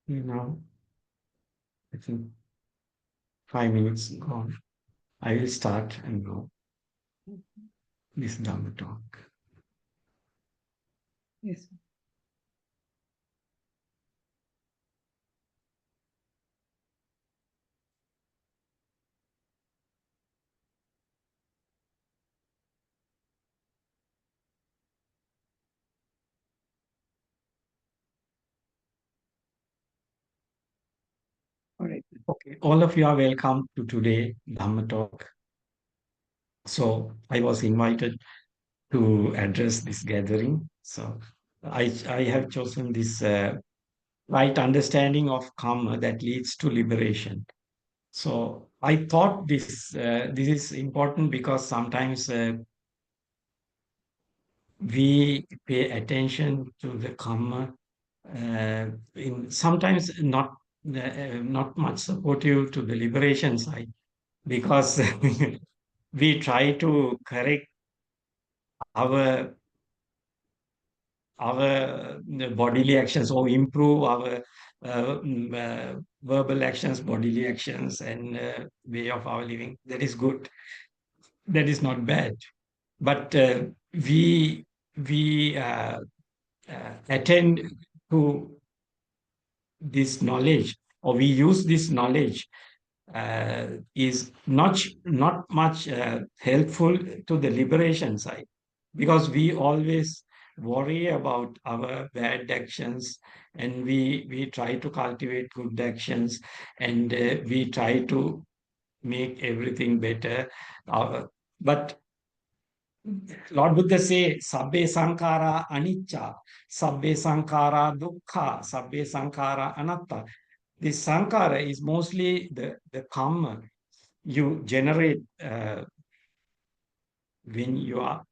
Now, I think 5 minutes gone. I will start and go this Dhamma talk. Yes. All right. Okay, all of you are welcome to today Dhamma talk. So I was invited to address this gathering. So I have chosen this right understanding of karma that leads to liberation. So I thought this is important because sometimes we pay attention to the karma in sometimes not much supportive to the liberation side because we try to correct our bodily actions or improve our verbal actions, bodily actions, and way of our living. That is good. That is not bad. But we we attend to this knowledge, or we use this knowledge is not much helpful to the liberation side because we always worry about our bad actions, and we try to cultivate good actions, and we try to make everything better. But Lord Buddha say, Sabbe Sankara anicca, Sabbe Sankara dukkha, Sabbe Sankara anatta. This Sankara is mostly the karma you generate when you are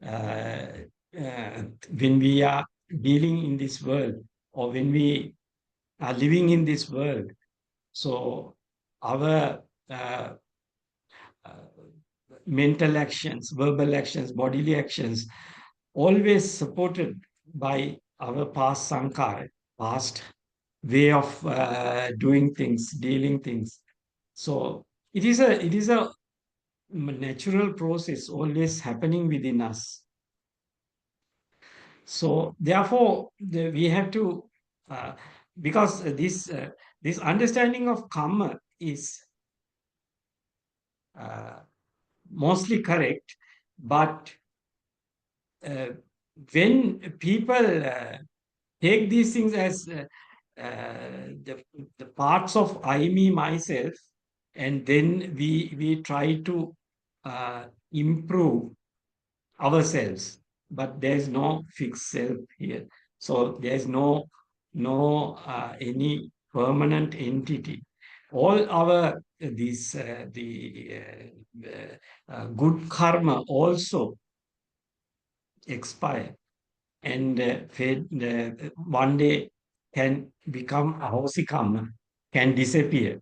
uh, when we are dealing in this world, or when we are living in this world. So our uh, mental actions, verbal actions, bodily actions, always supported by our past sankara, past way of doing things, dealing things. So it is a natural process always happening within us. So therefore, we have to, uh, because this understanding of karma is uh, mostly correct, but uh, when people take these things as the parts of I, me, myself, and then we try to improve ourselves, but there is no fixed self here. So there is no any permanent entity. All our these good karma also expire, and one day can become ahosi karma, can disappear.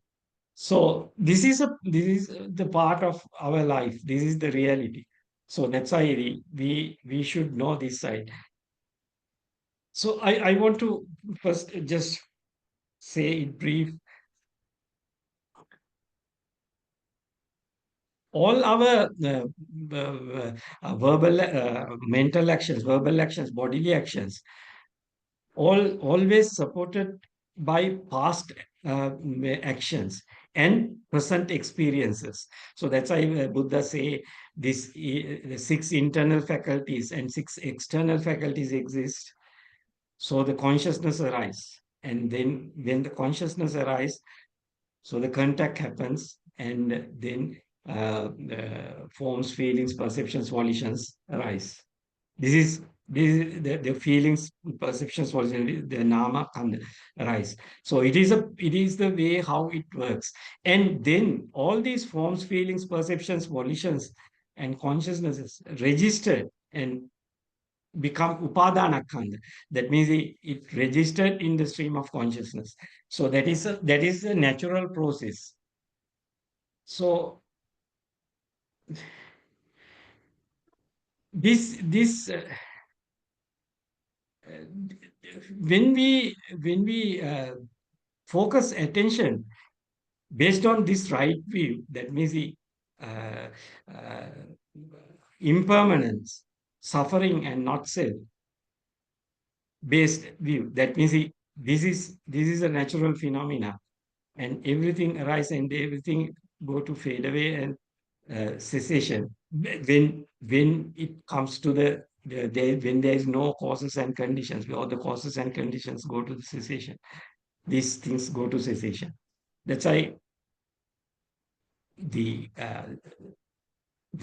So this is the part of our life. This is the reality. So that's why we should know this side. So I want to first just say in brief, all our verbal, mental actions, verbal actions, bodily actions, always supported by past actions and present experiences. So that's why Buddha say the six internal faculties and six external faculties exist. So the consciousness arise, and then when the consciousness arise, so the contact happens, and then forms, feelings, perceptions, volitions arise. This is the feelings, perceptions, volitions, the nama can arise. So it is the way how it works. And then all these forms, feelings, perceptions, volitions, and consciousnesses registered and become upadana khanda. That means it registered in the stream of consciousness. So that is a natural process. So this when we focus attention based on this right view, that means the uh, uh, impermanence, suffering and not self based view. That means this is a natural phenomena, and everything arise and everything go to fade away and cessation. When it comes to when there is no causes and conditions, all the causes and conditions go to the cessation. These things go to cessation. That's why the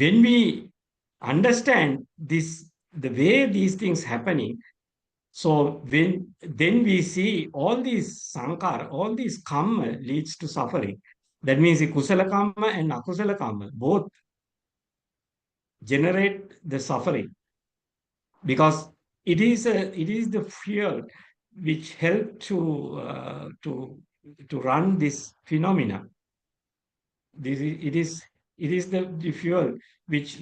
when we understand this, the way these things happening, so then we see all these sankara, all these kamma leads to suffering. That means the kusala kamma and akusala kamma both generate the suffering, because it is the fear which help to run this phenomena. This is, it is the fuel which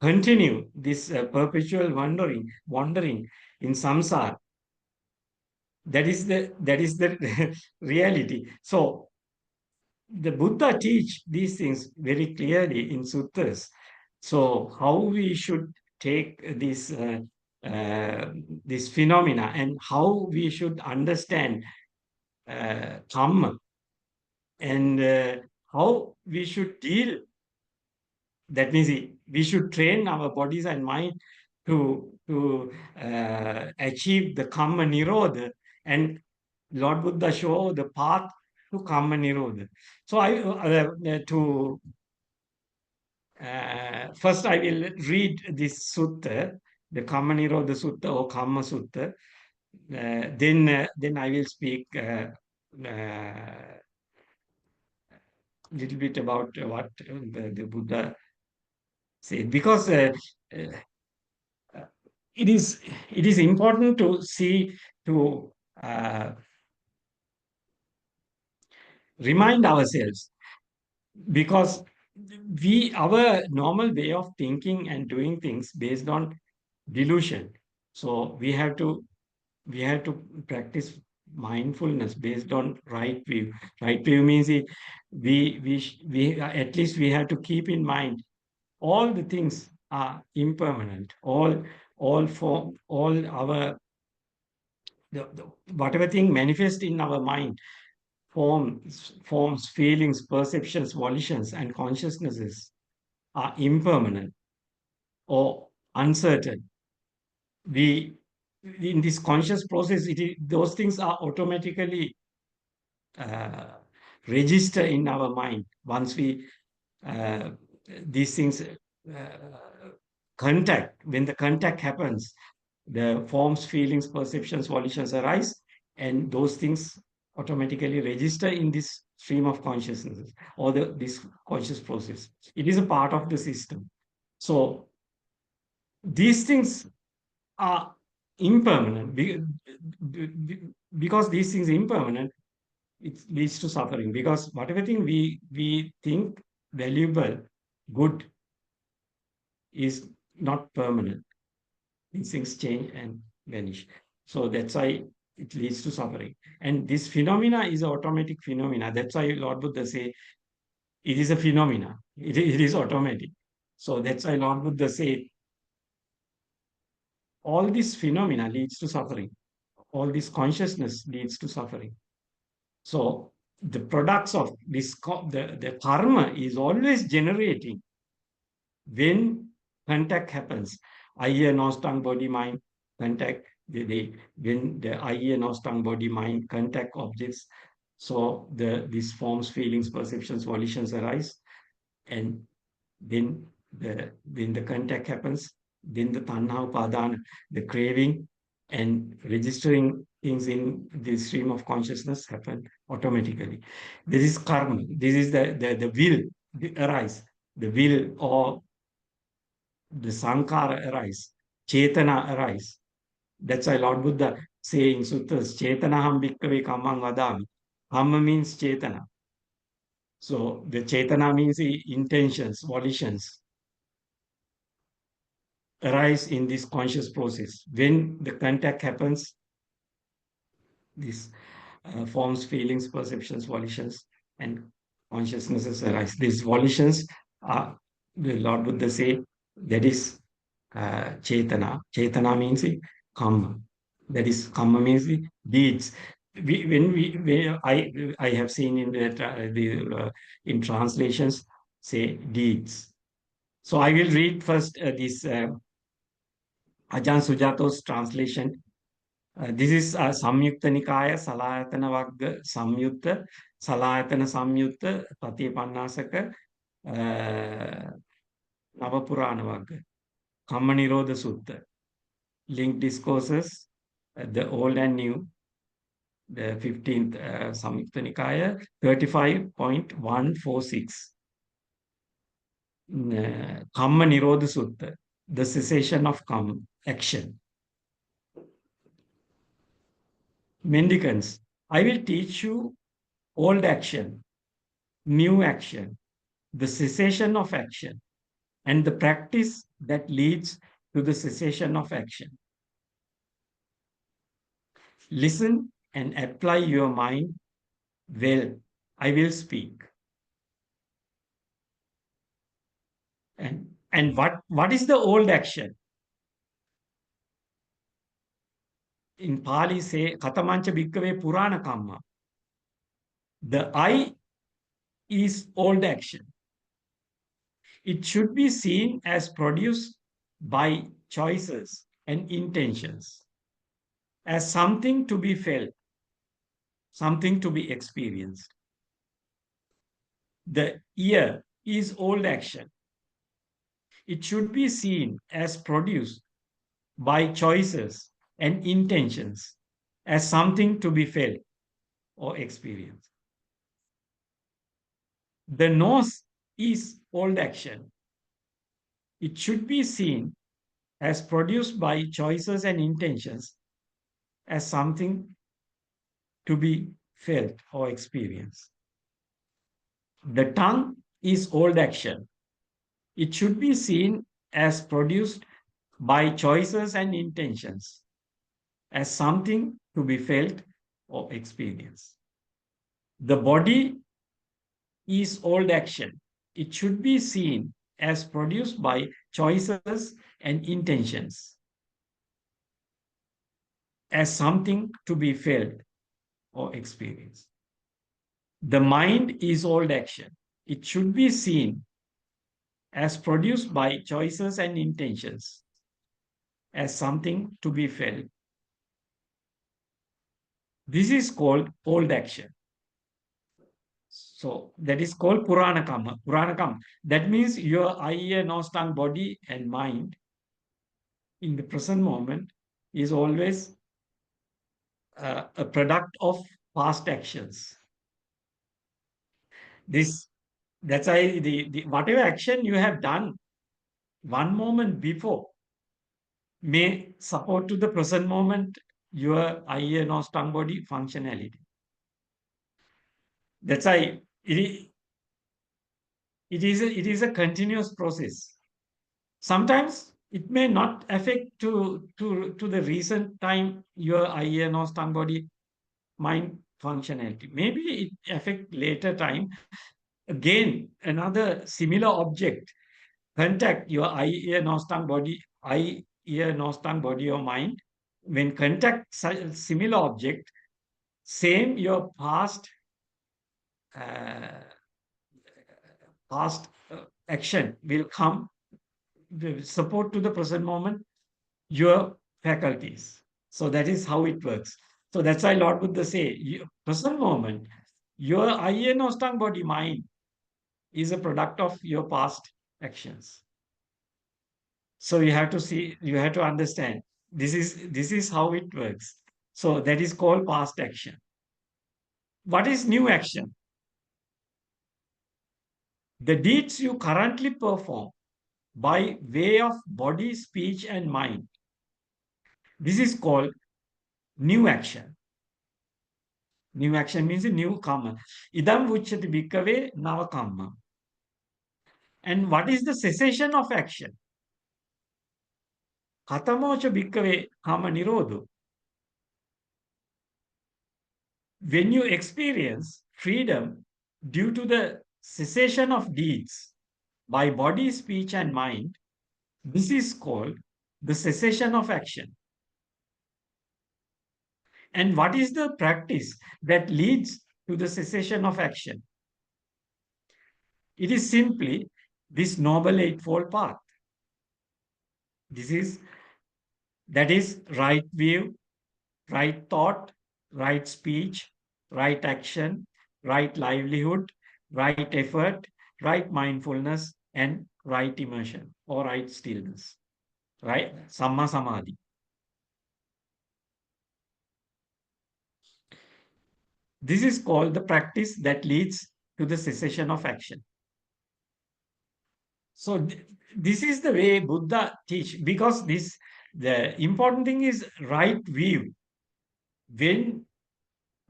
continue this perpetual wandering in samsara. That is the reality. So the Buddha teach these things very clearly in sutras. So how we should take uh, this phenomena, and how we should understand Dhamma, and how we should deal. That means we should train our bodies and mind to achieve the Kamma Nirodha, and Lord Buddha show the path to Kamma Nirodha. So to first I will read this sutta, the Kamma Nirodha Sutta or Kamma Sutta. Then I will speak little bit about what the Buddha said, because uh, it is it is important to see, to uh, remind ourselves, because our normal way of thinking and doing things based on delusion. So we have to practice mindfulness based on right view. Right view means we at least we have to keep in mind all the things are impermanent. All our whatever thing manifest in our mind, forms, feelings, perceptions, volitions, and consciousnesses are impermanent or uncertain. We In this conscious process, those things are automatically uh, register in our mind. Once we uh, these things contact, when the contact happens, the forms, feelings, perceptions, volitions arise, and those things automatically register in this stream of consciousness, or this conscious process. It is a part of the system. So these things are impermanent. Because these things are impermanent, it leads to suffering, because whatever thing we think valuable, good, is not permanent. These things change and vanish. So that's why it leads to suffering. And this phenomena is an automatic phenomena. That's why Lord Buddha say it is a phenomena. It is automatic. So that's why Lord Buddha say all this phenomena leads to suffering. All this consciousness leads to suffering. So the products of the karma is always generating when contact happens. I hear no tongue, body, mind, contact. When the I hear no tongue, body, mind, contact objects, so these forms, feelings, perceptions, volitions arise, and then when the contact happens, then the tanha upadana, the craving and registering things in the stream of consciousness happen automatically. This is karma. This is the will arise. The will, or the Sankara arise, Cetana arise. That's why Lord Buddha say in sutras, Cetanaham bhikkhave kammam vadami. Kamma means Cetana. So the Cetana means the intentions, volitions arise in this conscious process. When the contact happens, this. forms, feelings, perceptions, volitions, and consciousnesses arise. These volitions are, the Lord Buddha say, that is Cetana. Cetana means Kamma. That is Kamma means the deeds. I have seen in in translations say deeds. So I will read first this Ajahn Sujato's translation. This is Samyukta Nikaya Salayatana Vagga Samyutta Salayatana Samyutta Patipannasaka Navapurana Vagga Kamma Nirodha Sutta. Linked discourses, the old and new, the 15th Samyukta Nikaya, 35.146. Kamma Nirodha Sutta, the cessation of Kamma, action. Mendicants, I will teach you old action, new action, the cessation of action, and the practice that leads to the cessation of action. Listen and apply your mind well. I will speak. And what is the old action? In Pali say, Katamancha Bhikkhave Purana Kamma. The I is old action. It should be seen as produced by choices and intentions, as something to be felt, something to be experienced. The ear is old action. It should be seen as produced by choices and intentions, as something to be felt or experienced. The nose is old action. It should be seen as produced by choices and intentions, as something to be felt or experienced. The tongue is old action. It should be seen as produced by choices and intentions, as something to be felt or experienced. The body is old action. It should be seen as produced by choices and intentions, as something to be felt or experienced. The mind is old action. It should be seen as produced by choices and intentions, as something to be felt. This is called old action. So that is called Purana Kamma. Purana Kamma. That means your eye, ear, nose, tongue, body, and mind in the present moment is always a product of past actions. This that's why the whatever action you have done one moment before may support to the present moment your eye, ear, nose, tongue, body functionality. That's why it is a continuous process. Sometimes it may not affect to the recent time your eye, ear, nose, tongue, body, mind functionality. Maybe it affect later time. Again, another similar object contact your eye, ear, nose, tongue, body, eye, ear, nose, tongue, body, or mind. When contact similar object, same your uh, past action will come will support to the present moment your faculties. So that is how it works. So that's why Lord Buddha say, present moment, your eye, ear, nose, tongue, body, mind is a product of your past actions. So you have to see, you have to understand. This is how it works. So that is called past action. What is new action? The deeds you currently perform by way of body, speech, and mind. This is called new action. New action means a new karma. Idam vuchyati bhikkhave nava karma. And what is the cessation of action? Katamocha bhikkhave karma nirodho. When you experience freedom due to the cessation of deeds by body, speech, and mind, this is called the cessation of action. And what is the practice that leads to the cessation of action? It is simply this Noble Eightfold Path. This is that is right view, right thought, right speech, right action, right livelihood, right effort, right mindfulness, and right immersion or right stillness. Right? Samma Samadhi. This is called the practice that leads to the cessation of action. So this is the way Buddha teach because this the important thing is right view. When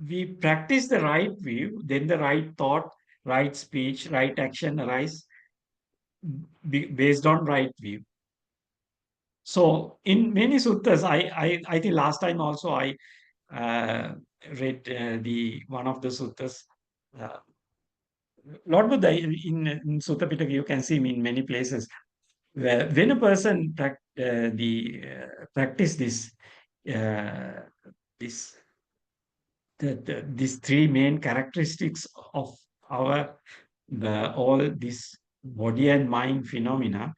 we practice the right view, then the right thought, right speech, right action arise based on right view. So in many suttas, I think last time also I uh, read the one of the suttas. Uh, Lord Buddha in Sutta Pitaka, you can see him in many places. Where when a person practice uh, this these three main characteristics of our all this body and mind phenomena.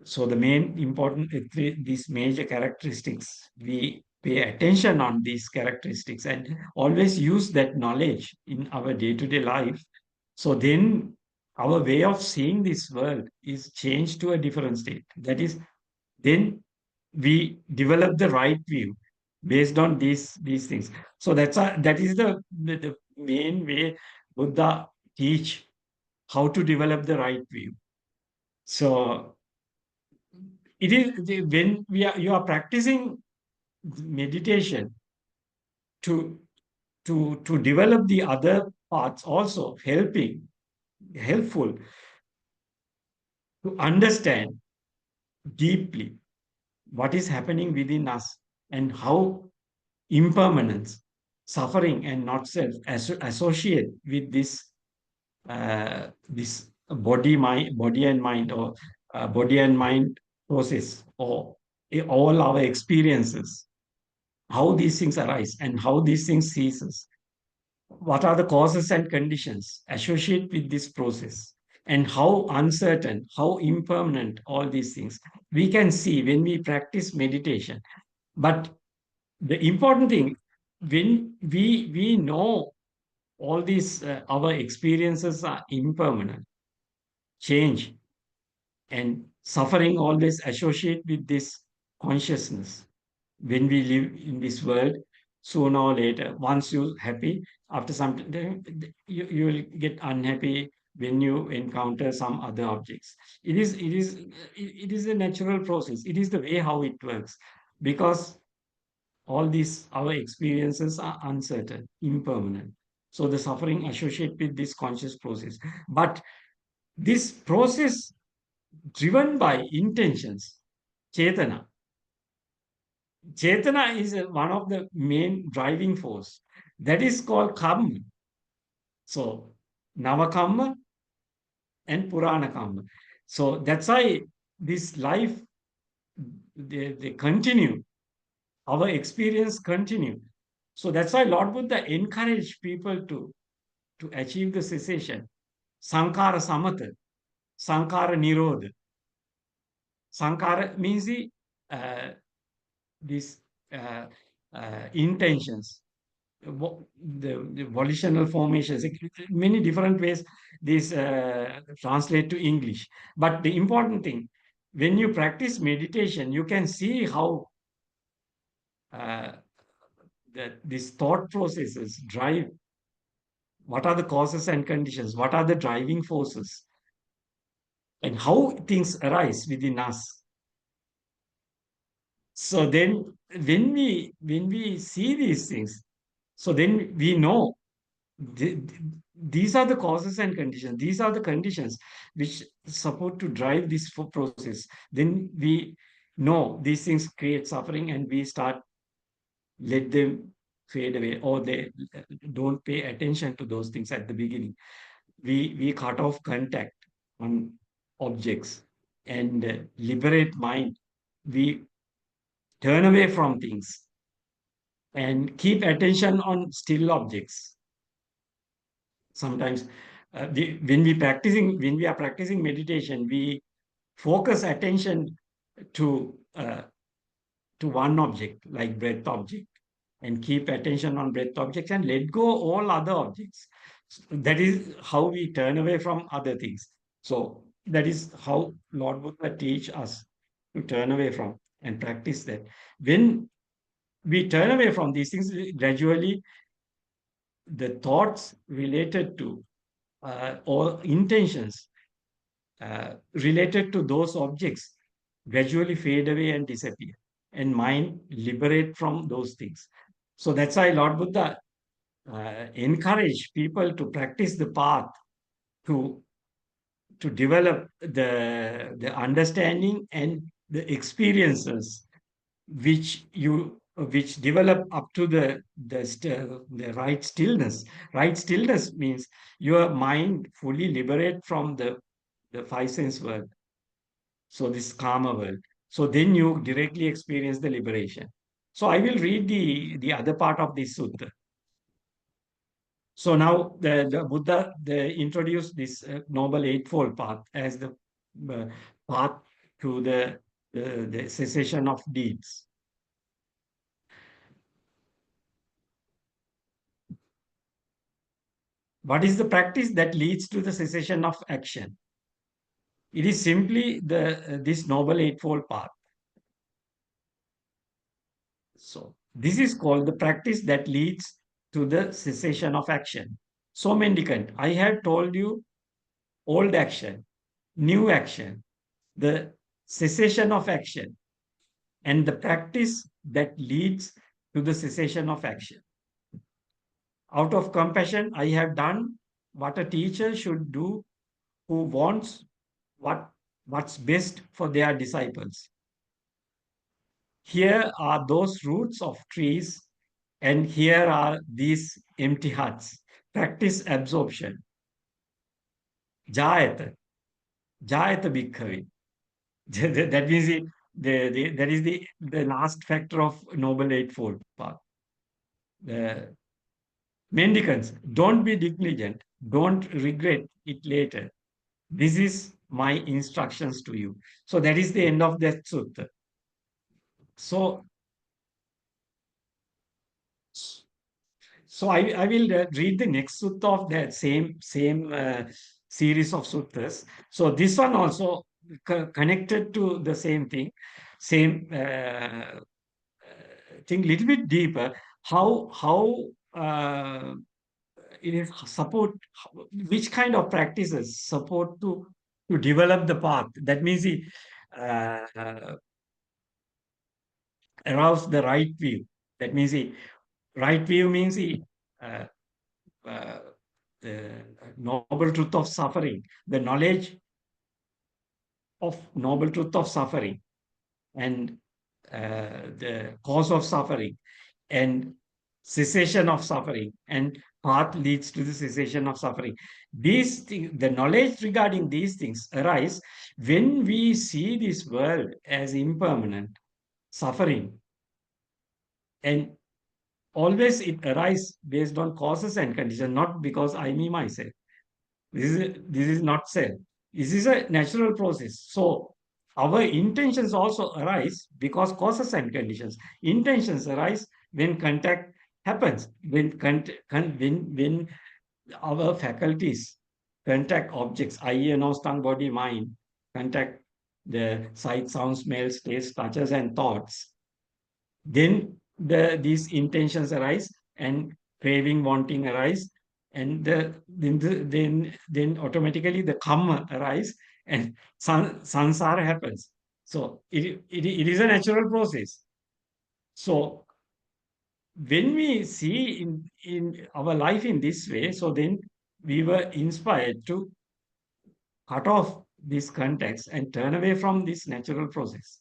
So the main important these major characteristics, we pay attention on these characteristics and always use that knowledge in our day-to-day life. So then our way of seeing this world is changed to a different state. That is, then we develop the right view based on these things. So that is the main way Buddha teach how to develop the right view. So it is when you are practicing meditation to to develop the other parts also helpful to understand deeply what is happening within us and how impermanence, suffering, and not self associate with this body and mind, or body and mind process, or all our experiences, how these things arise and how these things ceases. What are the causes and conditions associated with this process? And how uncertain, how impermanent all these things we can see when we practice meditation. But the important thing, when we know all these our experiences are impermanent, change and suffering always associate with this consciousness. When we live in this world, sooner or later, once you're happy, after some time you will get unhappy when you encounter some other objects. It is a natural process. It is the way how it works, because all these our experiences are uncertain, impermanent. So the suffering associated with this conscious process. But this process driven by intentions, Cetana. Cetana is one of the main driving force. That is called Kamma. So Navakamma and Purana Kamma. So that's why this life, they continue. Our experience continue. So that's why Lord Buddha encouraged people to achieve the cessation. Sankara Samata, Sankara Nirodha. Sankara means uh, these uh, intentions, the volitional formations, many different ways these translate to English. But the important thing, when you practice meditation, you can see how uh, that these thought processes drive. What are the causes and conditions? What are the driving forces? And how things arise within us. So then when we see these things, so then we know th- th- these are the causes and conditions. These are the conditions which support to drive this process. Then we know these things create suffering, and we start let them. fade away, or they don't pay attention to those things at the beginning. We cut off contact on objects and liberate mind. We turn away from things and keep attention on still objects. Sometimes when we are practicing meditation, we focus attention to uh, to one object, like breath object, and keep attention on breath objects and let go all other objects. That is how we turn away from other things. So that is how Lord Buddha teach us to turn away from and practice that. When we turn away from these things, gradually the thoughts related to or intentions related to those objects gradually fade away and disappear, and mind liberate from those things. So that's why Lord Buddha encourage people to practice the path, to develop the understanding and the experiences which develop up to the right stillness. Right stillness means your mind fully liberate from the five sense world, so this karma world. So then you directly experience the liberation. So I will read the other part of this sutta. So now the Buddha introduced this Noble Eightfold Path as the uh, path to the cessation of deeds. What is the practice that leads to the cessation of action? It is simply this Noble Eightfold Path. So this is called the practice that leads to the cessation of action. So mendicant, I have told you old action, new action, the cessation of action, and the practice that leads to the cessation of action. Out of compassion, I have done what a teacher should do who wants what, what's best for their disciples. Here are those roots of trees, and here are these empty huts. Practice absorption. Jayata, Jayata Bhikkhave. That means that is the last factor of Noble Eightfold Path. The mendicants, don't be negligent. Don't regret it later. This is my instructions to you. So that is the end of that sutta. So, I will read the next sutta of that same series of suttas. So this one also connected to the same thing, same thing, little bit deeper. How it is support, which kind of practices support to develop the path. That means he arouse the right view. That means he right view means he uh, uh, the noble truth of suffering, the knowledge of noble truth of suffering, and the cause of suffering, and cessation of suffering, and path leads to the cessation of suffering. These things, the knowledge regarding these things arise when we see this world as impermanent, suffering, and always it arises based on causes and conditions, not because I, me, myself. This is not self. This is a natural process. So our intentions also arise because causes and conditions. Intentions arise when contact happens, when our faculties contact objects, eye, nose, tongue, body, mind, contact the sight, sound, smells, taste, touches, and thoughts. Then these intentions arise, and craving, wanting arise, and then automatically the kamma arise, and samsara happens. So it is a natural process. So when we see in our life in this way, so then we were inspired to cut off this context and turn away from this natural process.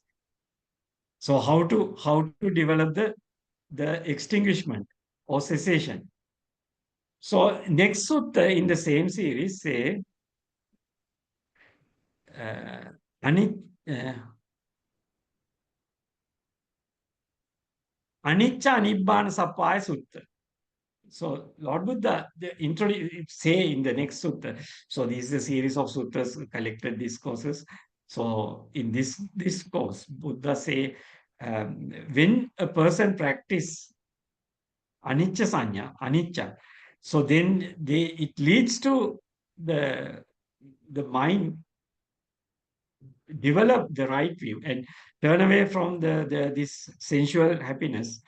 So how to develop the extinguishment? or cessation. So next sutta in the same series say uh, ani, uh, anicca nibbana sappaya sutta. So Lord Buddha say in the next sutta. So this is a series of sutras, collected discourses. So in this discourse, Buddha say when a person practice anicca sanya, anicca, so then it leads to the the mind develop the right view and turn away from this sensual happiness,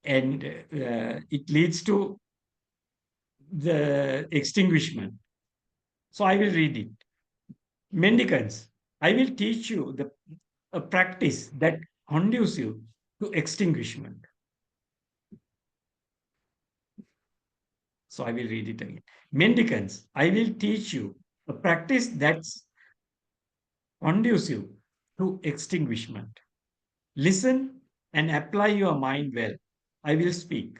and it leads to the extinguishment. So I will read it. Mendicants, I will teach you a practice that conducive to extinguishment. So I will read it again. Mendicants, I will teach you a practice that's conducive to extinguishment. Listen and apply your mind well. I will speak.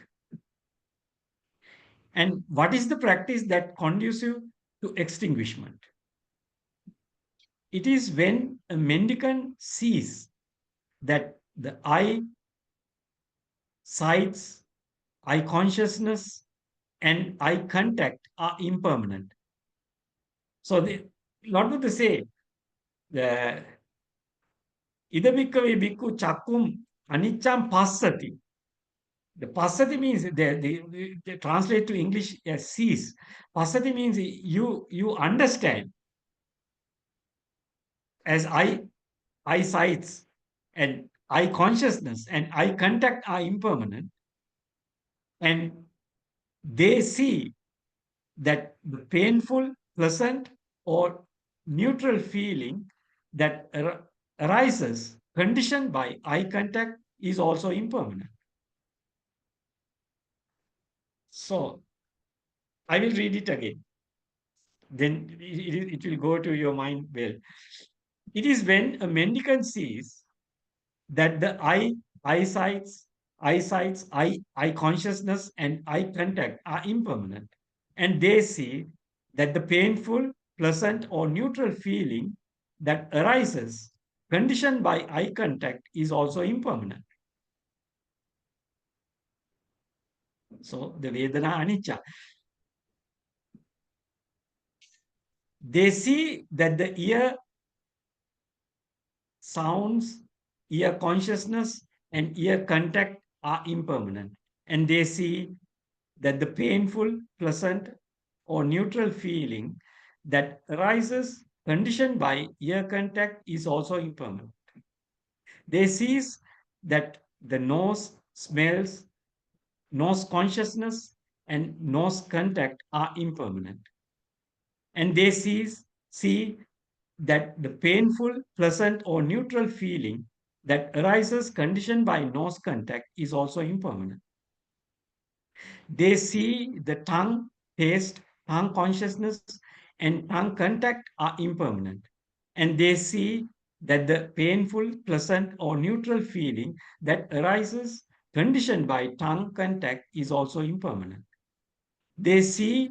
And what is the practice that conducive to extinguishment? It is when a mendicant sees that the eye, sights, eye consciousness, and eye contact are impermanent. So the Lord Buddha say, the ida bhikkhave bhikkhu chakkum aniccam passati. The passati means they translate to English as sees. Passati means you understand as eye sights and eye consciousness and eye contact are impermanent, and they see that the painful, pleasant, or neutral feeling that arises conditioned by eye contact is also impermanent. So I will read it again. Then it will go to your mind well. It is when a mendicant sees that the eyesights, eye consciousness, and eye contact are impermanent, and they see that the painful, pleasant, or neutral feeling that arises conditioned by eye contact is also impermanent. So the Vedana anicca. They see that the ear sounds, ear consciousness, and ear contact are impermanent, and they see that the painful, pleasant, or neutral feeling that arises conditioned by ear contact is also impermanent. They see that the nose smells, nose consciousness, and nose contact are impermanent. And they see that the painful, pleasant, or neutral feeling that arises conditioned by nose contact is also impermanent. They see the tongue, taste, tongue consciousness, and tongue contact are impermanent. And they see that the painful, pleasant, or neutral feeling that arises conditioned by tongue contact is also impermanent. They see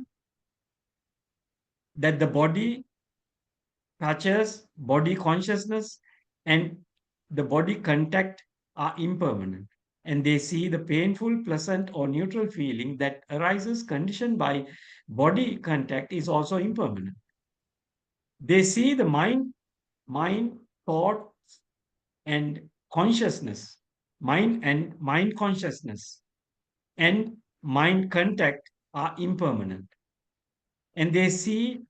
that the body touches, body consciousness, and the body contact are impermanent. And they see the painful, pleasant, or neutral feeling that arises conditioned by body contact is also impermanent. They see the mind, thought, and consciousness, mind consciousness, and mind contact are impermanent. And they see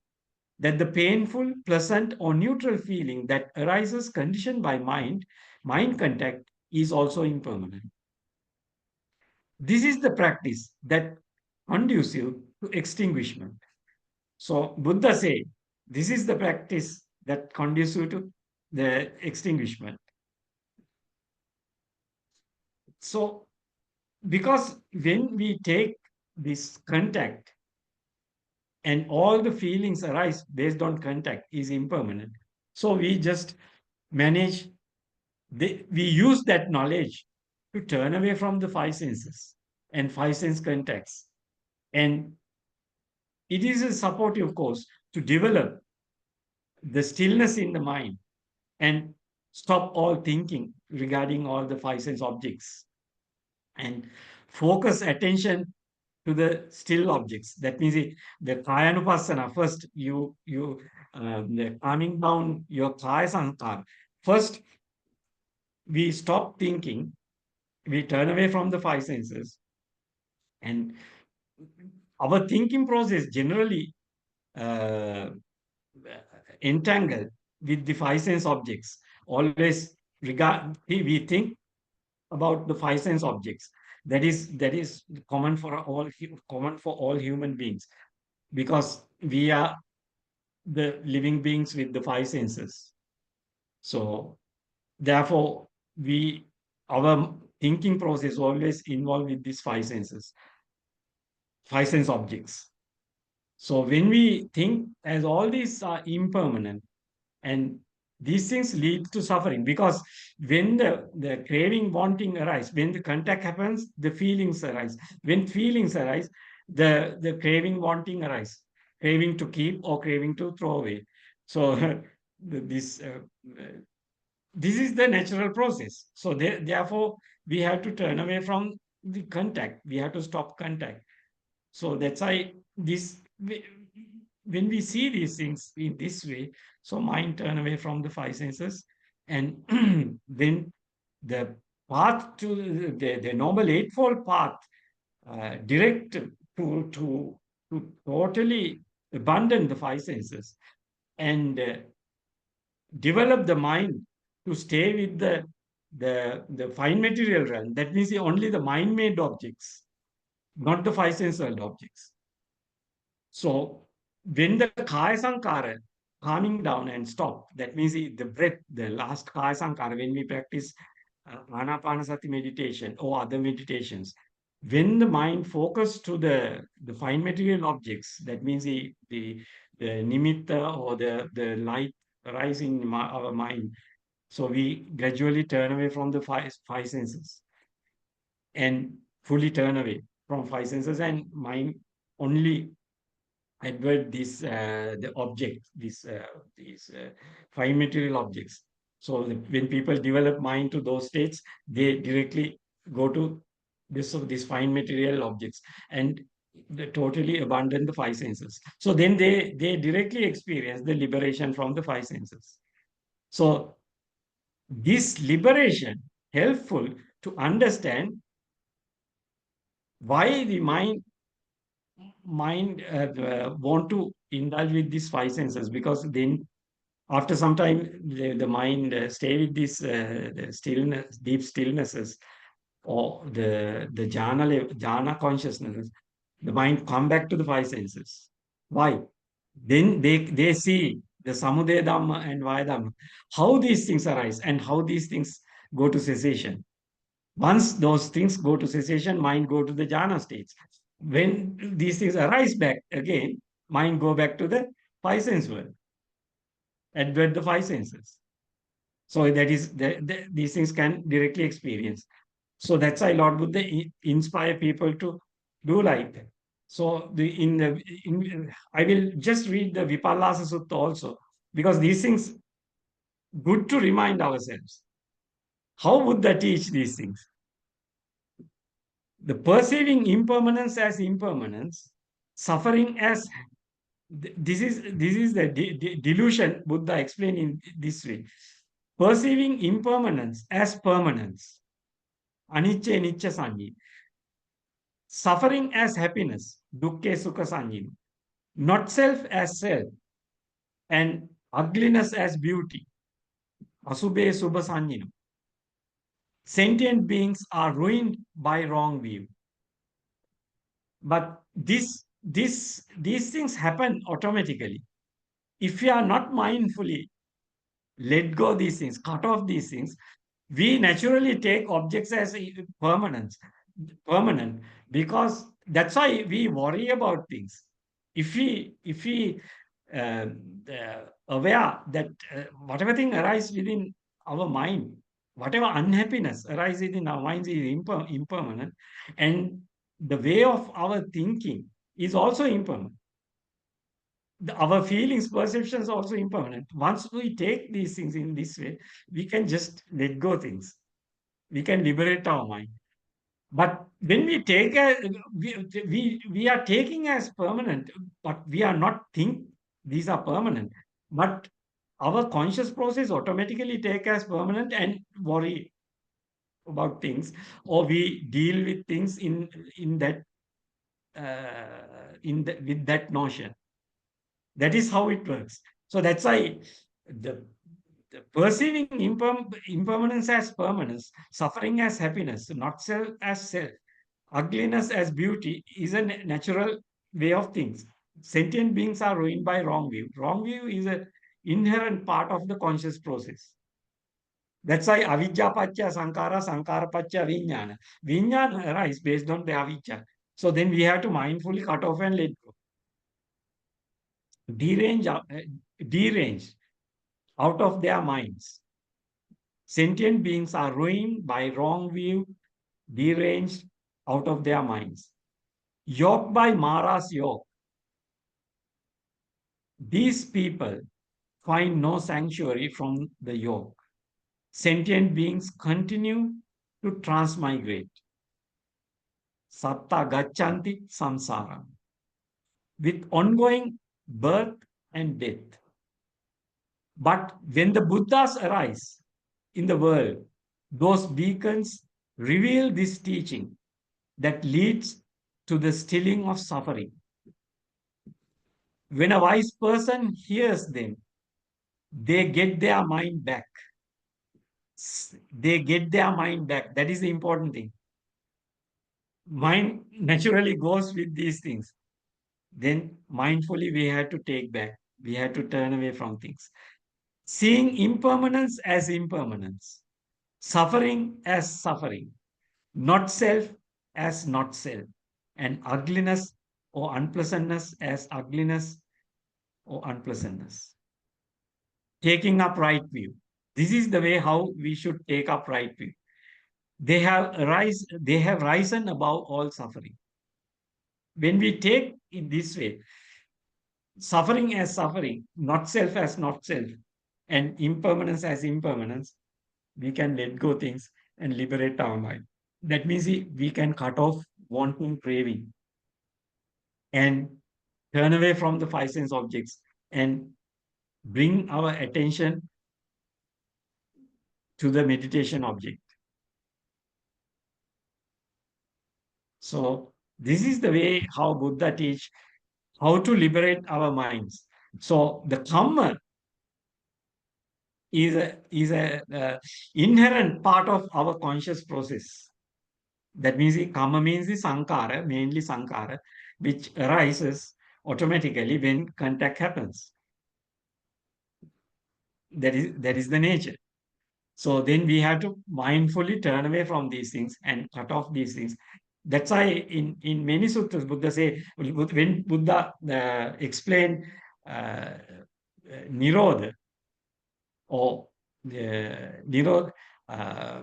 that the painful, pleasant, or neutral feeling that arises conditioned by mind contact is also impermanent. This is the practice that conducive to extinguishment. So Buddha say this is the practice that conducive to the extinguishment. So because when we take this contact and all the feelings arise based on contact is impermanent, so we just manage we use that knowledge to turn away from the five senses. and five sense contacts. And it is a supportive course to develop the stillness in the mind and stop all thinking regarding all the five sense objects and focus attention to the still objects. That means the kayanupassana. First, the calming down your kaya sankara. First, we stop thinking, we turn away from the five senses, and our thinking process generally uh, entangled with the five sense objects. Always we think about the five sense objects. That is common for all human beings, because we are the living beings with the five senses. So therefore, we our thinking process always involved with these five senses, five sense objects. So when we think as all these are impermanent, and these things lead to suffering, because when the craving wanting arise, when the contact happens, the feelings arise. When feelings arise, the craving wanting arise, craving to keep or craving to throw away. So this this is the natural process. So therefore we have to turn away from the contact, we have to stop contact. So that's why this when we see these things in this way, so mind turn away from the five senses, and then the path to the normal eightfold path, direct to totally abandon the five senses and develop the mind to stay with the fine material realm. That means only the mind made objects, not the five sense world objects. So when the Kaya Sankara calming down and stop, that means the breath, the last Kaya Sankara, when we practice Anapanasati meditation or other meditations, when the mind focus to the fine material objects, that means the nimitta or the light arising in our mind. So we gradually turn away from the five senses and fully turn away from five senses, and mind only advert this the object these five material objects. So when people develop mind to those states, they directly go to this fine material objects, and they totally abandon the five senses. So then they directly experience the liberation from the five senses. So this liberation helpful to understand why the mind want to indulge with these five senses, because then after some time the mind stay with this the stillness, deep stillnesses, or the jhana consciousness, the mind come back to the five senses. Why? Then they see the samudaya dhamma and vaya dhamma, how these things arise and how these things go to cessation. Once those things go to cessation, mind go to the jhana states. When these things arise back again, mind go back to the five sense world, advert the five senses. So that is these things can directly experience. So that's why Lord Buddha inspire people to do like that. So I will just read the Vipallasa Sutta also, because these things good to remind ourselves. How Buddha teach these things? The perceiving impermanence as impermanence, suffering as this is the delusion Buddha explained in this way. Perceiving impermanence as permanence, anicca nicca sanyi. Suffering as happiness, dukkha sukha sanyi. Not self as self, and ugliness as beauty, asubhe subha sanyi. Sentient beings are ruined by wrong view. But these things happen automatically. If we are not mindfully let go these things, cut off these things, we naturally take objects as permanent, because that's why we worry about things. If we uh, aware that whatever thing arises within our mind, whatever unhappiness arises within our minds is impermanent, and the way of our thinking is also impermanent. Our feelings, perceptions also impermanent. Once we take these things in this way, we can just let go things. We can liberate our mind. But when we take we are taking as permanent, but we are not think these are permanent. But our conscious process automatically take as permanent and worry about things, or we deal with things in that with that notion. That is how it works. So that's why the, the perceiving impermanence as permanence, suffering as happiness, not self as self, ugliness as beauty is a natural way of things. Sentient beings are ruined by wrong view. Wrong view is an inherent part of the conscious process. That's why avijja pacca sankara, sankara pacca vijnana. Vijnana arises based on the avijja. So then we have to mindfully cut off and let go. Derange, derange out of their minds. Sentient beings are ruined by wrong view, deranged out of their minds. Yoked by Mara's yoke, these people find no sanctuary from the yoke. Sentient beings continue to transmigrate. Satta gachanti samsara. With ongoing birth and death. But when the Buddhas arise in the world, those beacons reveal this teaching that leads to the stilling of suffering. When a wise person hears them, they get their mind back. They get their mind back. That is the important thing. Mind naturally goes with these things. Then mindfully we have to take back. We have to turn away from things. Seeing impermanence as impermanence, suffering as suffering, not self as not self, and ugliness or unpleasantness as ugliness or unpleasantness. Taking up right view. This is the way how we should take up right view. They have risen above all suffering. When we take in this way, suffering as suffering, not self as not self, and impermanence as impermanence, we can let go things and liberate our mind. That means we can cut off wanting, craving, and turn away from the five sense objects and bring our attention to the meditation object. So this is the way how Buddha teach how to liberate our minds. So the Kamma is a inherent part of our conscious process. That means the Kamma means the Sankara, mainly Sankara, which arises automatically when contact happens. That is the nature. So then we have to mindfully turn away from these things and cut off these things. That's why in many sutras, Buddha say, when Buddha explained Nirodha or Nirodha, uh,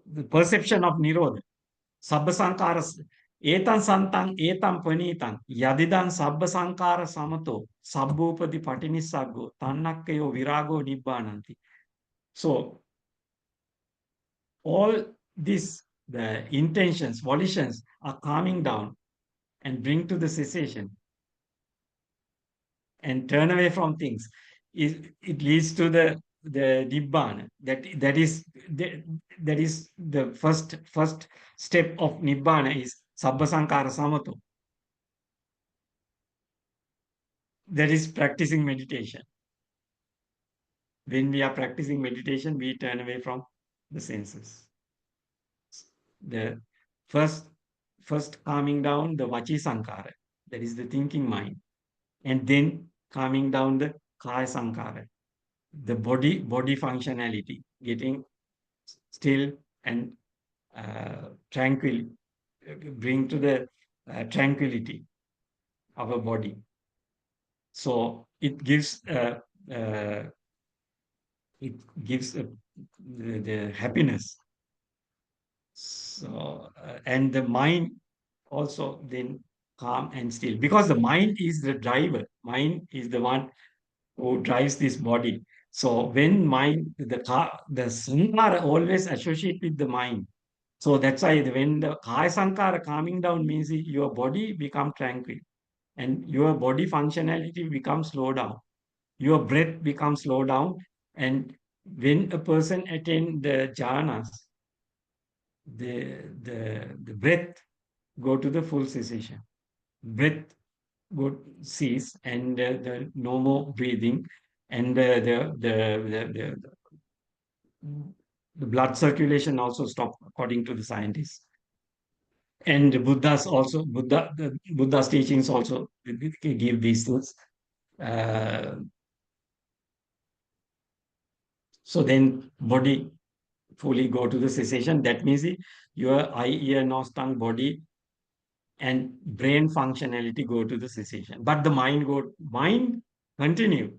the perception of Nirodha, Sabba Sankaras, Etan Santang, Etan Panitan, Yadidan Sabba Sankara Samato, Sabbupati Patinisaggo, Tannakkayo Virago Nibbananti. So all these the intentions, volitions are calming down and bring to the cessation and turn away from things. It leads to the nibbana. That is the first step of nibbana is sabba sankara samato. That is practicing meditation. When we are practicing meditation, we turn away from the senses. The first first calming down the vachi sankara, that is the thinking mind, and then calming down the kaya sankara, the body functionality, getting still and tranquil, bring to the tranquility of a body. So uh, it gives the happiness. So, and the mind also then calm and still, because the mind is the driver. Mind is the one who drives this body. So when mind, the sankara always associate with the mind. So that's why when the kaya sankara calming down means your body become tranquil and your body functionality becomes slow down. Your breath becomes slow down. And when a person attain the jhanas, the breath go to the full cessation. Breath go cease, and the no more breathing, and the blood circulation also stop, according to the scientists. And the Buddha's teachings also give these things. Uh, so then body fully go to the cessation. That means your eye, ear, nose, tongue, body, and brain functionality go to the cessation. But the mind continue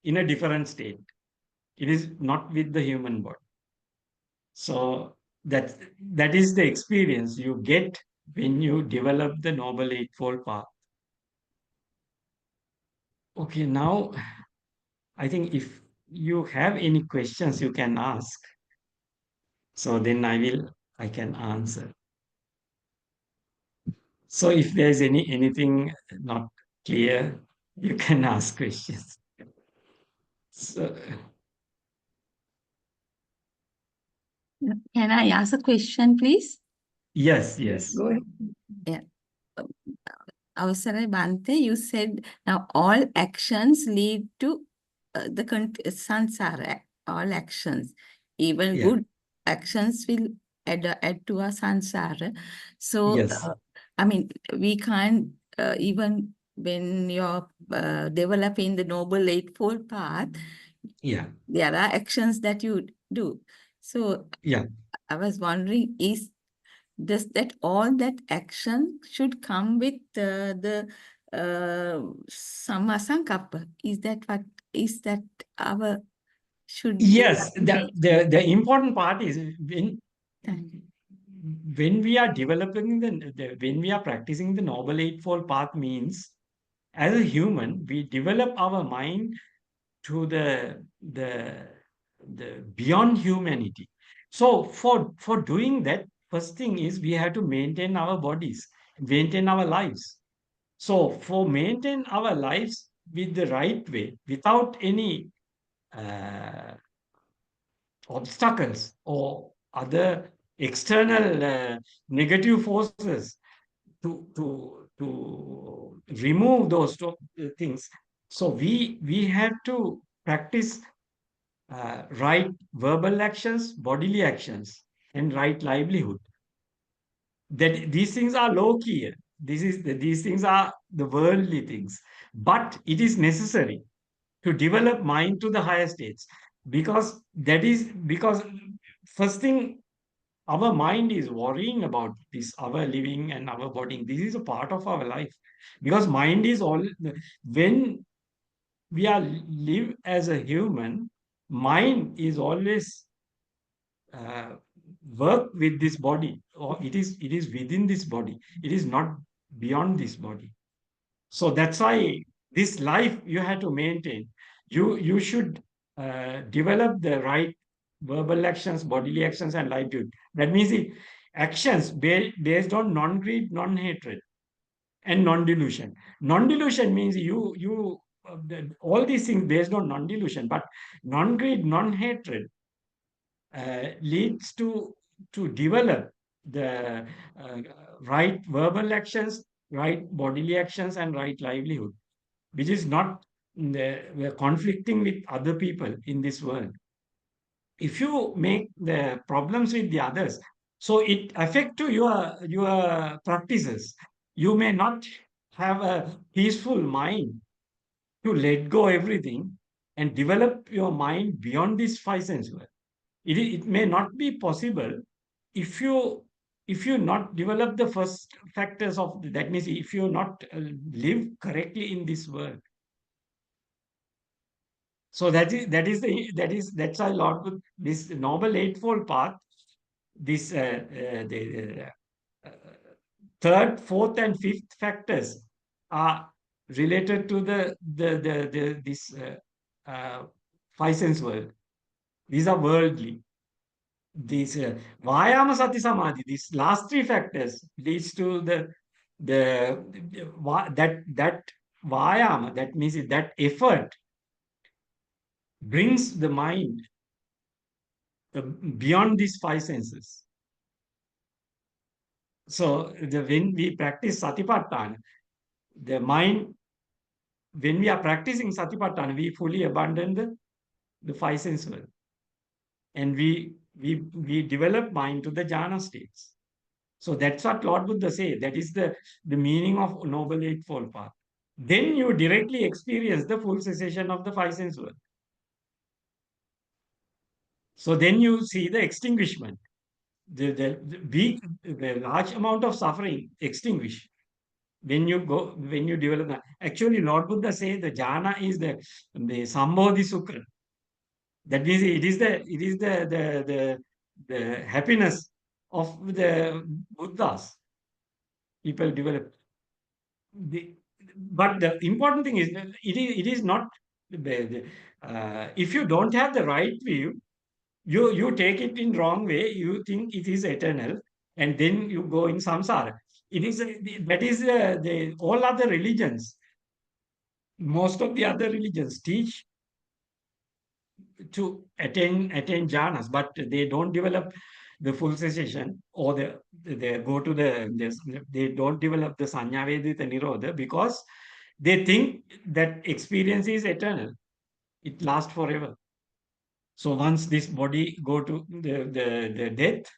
in a different state. It is not with the human body. So that is the experience you get when you develop the Noble Eightfold Path. Okay, now I think if you have any questions, you can ask. So then I can answer. So if there's anything not clear, you can ask questions. So, Can I ask a question, please? yes, yes. Go ahead. Yeah. Avasara Bhante, you said now all actions lead to the Samsara, all actions, even Yeah. good actions will add to our Samsara. So, Yes. I mean, we can't, even when you're developing the Noble Eightfold Path, Yeah. there are actions that you do. So, Yeah. I was wondering, does that all that action should come with the Samma Sankappa? Is that our should be? Yes. The important part is when we are developing when we are practicing the Noble Eightfold Path means, as a human, we develop our mind to the beyond humanity. So for doing that, first thing is we have to maintain our bodies, maintain our lives. So for maintain our lives with the right way, without any uh, obstacles or other external negative forces to remove those things. So we have to practice right verbal actions, bodily actions, and right livelihood. That these things are low key. These things are the worldly things, but it is necessary to develop mind to the higher states, because first thing, our mind is worrying about this, our living and our body. This is a part of our life, because mind is all, when we are live as a human, mind is always uh, work with this body, or it is within this body, it is not beyond this body. So that's why this life you have to maintain. You should develop the right verbal actions, bodily actions, and livelihood. That means actions based on non-greed, non-hatred, and non-delusion. Non-delusion means all these things based on non-delusion, but non-greed, non-hatred leads to develop the uh, right verbal actions, right bodily actions, and right livelihood, which is not conflicting with other people in this world. If you make the problems with the others, so it affect to your practices. You may not have a peaceful mind to let go everything and develop your mind beyond this five sense world. It may not be possible if you not develop the first factors of that, means if you not live correctly in this world. So that's why Lord Buddha, this Noble Eightfold Path this the third, fourth, and fifth factors are related to the this five sense world. These are worldly. These Vayama Sati Samadhi, these last three factors leads to that Vayama, that means that effort brings the mind beyond these five senses. So when we practice Satipatthana, the mind, when we are practicing Satipatthana, we fully abandon the five sense world, and we develop mind to the jhana states. So that's what Lord Buddha say. That is the meaning of Noble Eightfold Path. Then you directly experience the full cessation of the five sense world. So then you see the extinguishment. The large amount of suffering extinguish when you develop that. Actually, Lord Buddha say the jhana is the Sambodhi Sukha. That means it is the happiness of the Buddhas. People develop. The, but the important thing is that it is not if you don't have the right view, you take it in wrong way. You think it is eternal, and then you go in samsara. It is that is the all other religions. Most of the other religions teach to attain jhanas, but they don't develop the full cessation, or they go to they don't develop the sanya vedita nirodha, because they think that experience is eternal. It lasts forever. So once this body go to the death,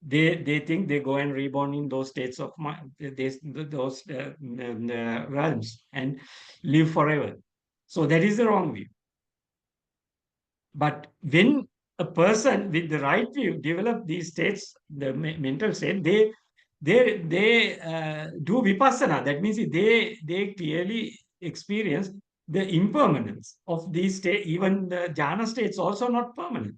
they think they go and reborn in those states of mind, those realms, and live forever. So that is the wrong view. But when a person with the right view develop these states, the mental state, they do vipassana. That means they clearly experience the impermanence of these states. Even the jhana states also not permanent.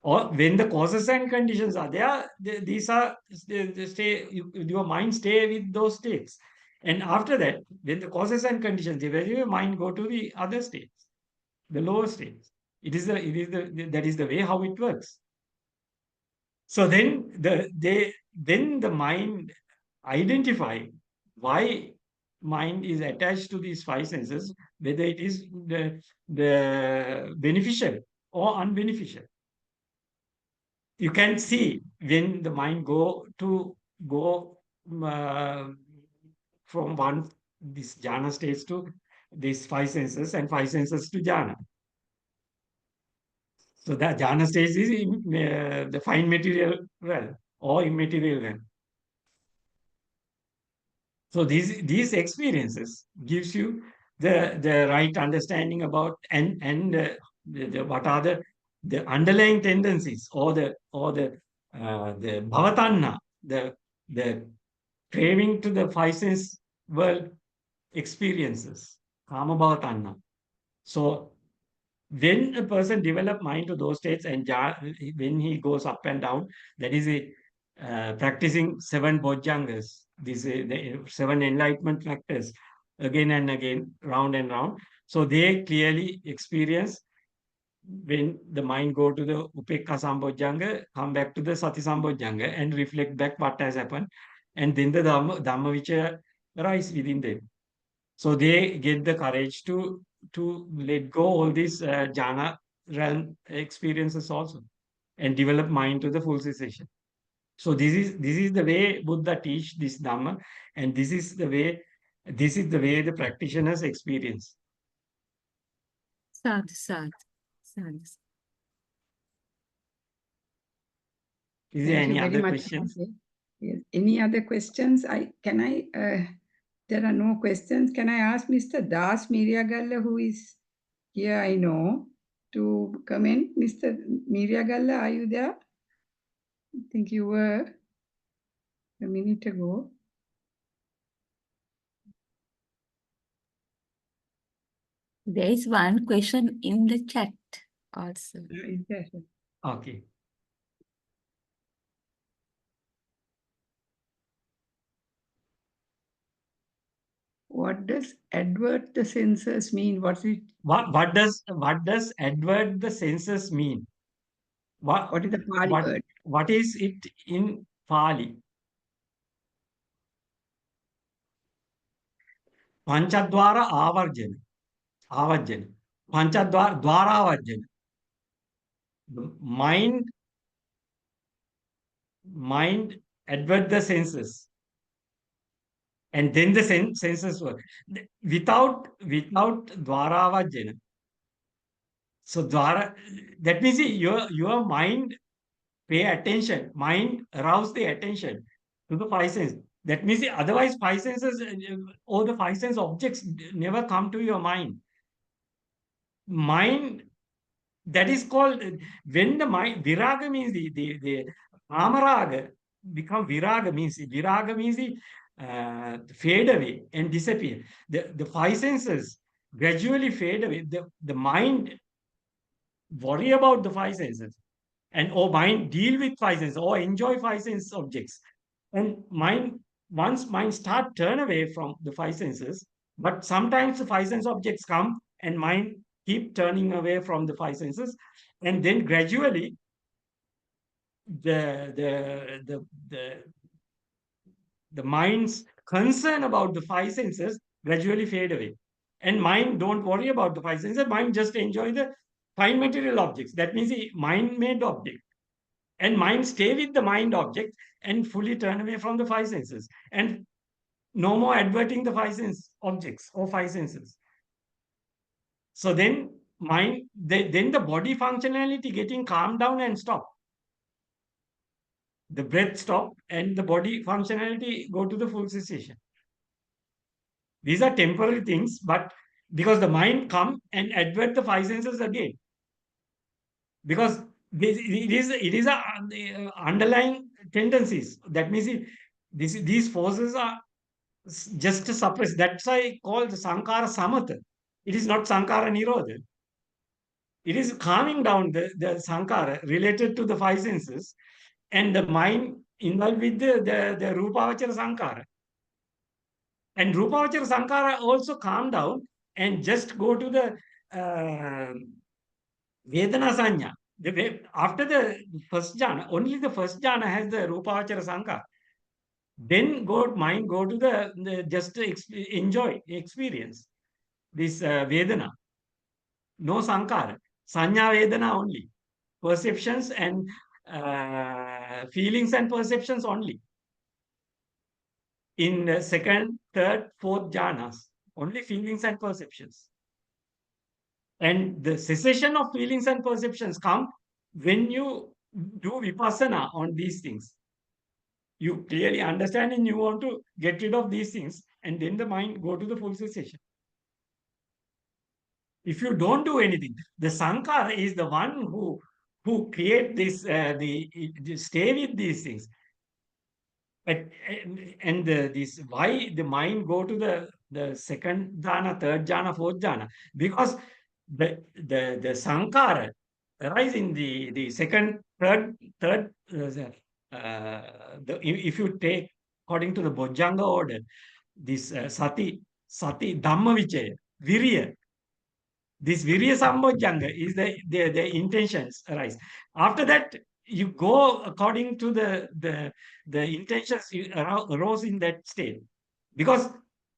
Or when the causes and conditions are there, these are they stay. Your mind stay with those states, and after that, when the causes and conditions, your mind go to the other states, the lower states. That is the way how it works. So then the mind identify why mind is attached to these five senses, whether it is the beneficial or unbeneficial. You can see when the mind go uh, from one this jhana states to these five senses, and five senses to jhana. So the jhana stage is in the fine material realm or immaterial realm. So these experiences gives you the right understanding about and what are the underlying tendencies, or the bhavatanha, the craving to the five sense world experiences, kama bhavatanha. So when a person develop mind to those states, and when he goes up and down, that is a practicing seven bojjhangas, these the seven enlightenment factors, again and again, round and round. So they clearly experience when the mind go to the upekka sambojjhanga, come back to the sati sambojjhanga, and reflect back what has happened, and then the dhamma vichaya rise within them. So they get the courage to let go all these jhana realm experiences also, and develop mind to the full cessation. So this is the way Buddha teach this Dhamma, and this is the way the practitioners experience. Sadhu, sadhu, sadhu. Is there Thank any you very other much. questions? Yes. Any other questions? There are no questions. Can I ask Mr. Das Miriagalla, who is here, I know, to comment? Mr. Miriagalla, are you there? I think you were a minute ago. There is one question in the chat also. Is there? Okay. what does advert the senses mean? What What does advert the senses mean? what is the Pali word? What is it in Pali? Panchadwara avarjana. Avarjana. Panchadwara dwaravarjana. Mind advert the senses. And then the senses work. Without dwaravajjana. So dwara, that means your mind pay attention, mind arouse the attention to the five senses. That means otherwise five senses or the five sense objects never come to your mind. Mind, that is called, when the mind, viraga means the amaraga become viraga means the fade away and disappear. The five senses gradually fade away. The mind worry about the five senses, and or mind deal with five senses or enjoy five sense objects. And mind, once mind start turn away from the five senses, but sometimes the five sense objects come and mind keep turning away from the five senses, and then gradually the the the the, the mind's concern about the five senses gradually fade away, and mind don't worry about the five senses. Mind just enjoy the fine material objects. That means the mind made object, and mind stay with the mind object and fully turn away from the five senses, and no more adverting the five sense objects or five senses. So then then the body functionality getting calmed down and stop. The breath stop and the body functionality go to the full cessation. These are temporary things, but because the mind come and advert the five senses again, because it is a underlying tendencies. That means these forces are just suppressed. That's why called Sankara Samatha. It is not Sankara Nirodha. It is calming down the Sankara related to the five senses, and the mind involved with the Rupavachara Sankara. And Rupavachara Sankara also calm down and just go to the Vedana Sanya. After the first jhana, only the first jhana has the Rupavachara Sankara. Then mind go to the just enjoy, experience this Vedana. No Sankara. Sanya Vedana only. Perceptions and feelings and perceptions only. In the second, third, fourth jhanas, only feelings and perceptions. And the cessation of feelings and perceptions come when you do vipassana on these things. You clearly understand and you want to get rid of these things, and then the mind go to the full cessation. If you don't do anything, the Sankara is the one who create this the stay with these things. And this why the mind go to the second jhana, third jhana, fourth jhana, because the Sankara arise in the second, third. If you take according to the Bojjhanga order, this sati Dhamma Vichaya, Virya. This Virya Sambojjhanga is the intentions arise. After that, you go according to the intentions you arose in that state. Because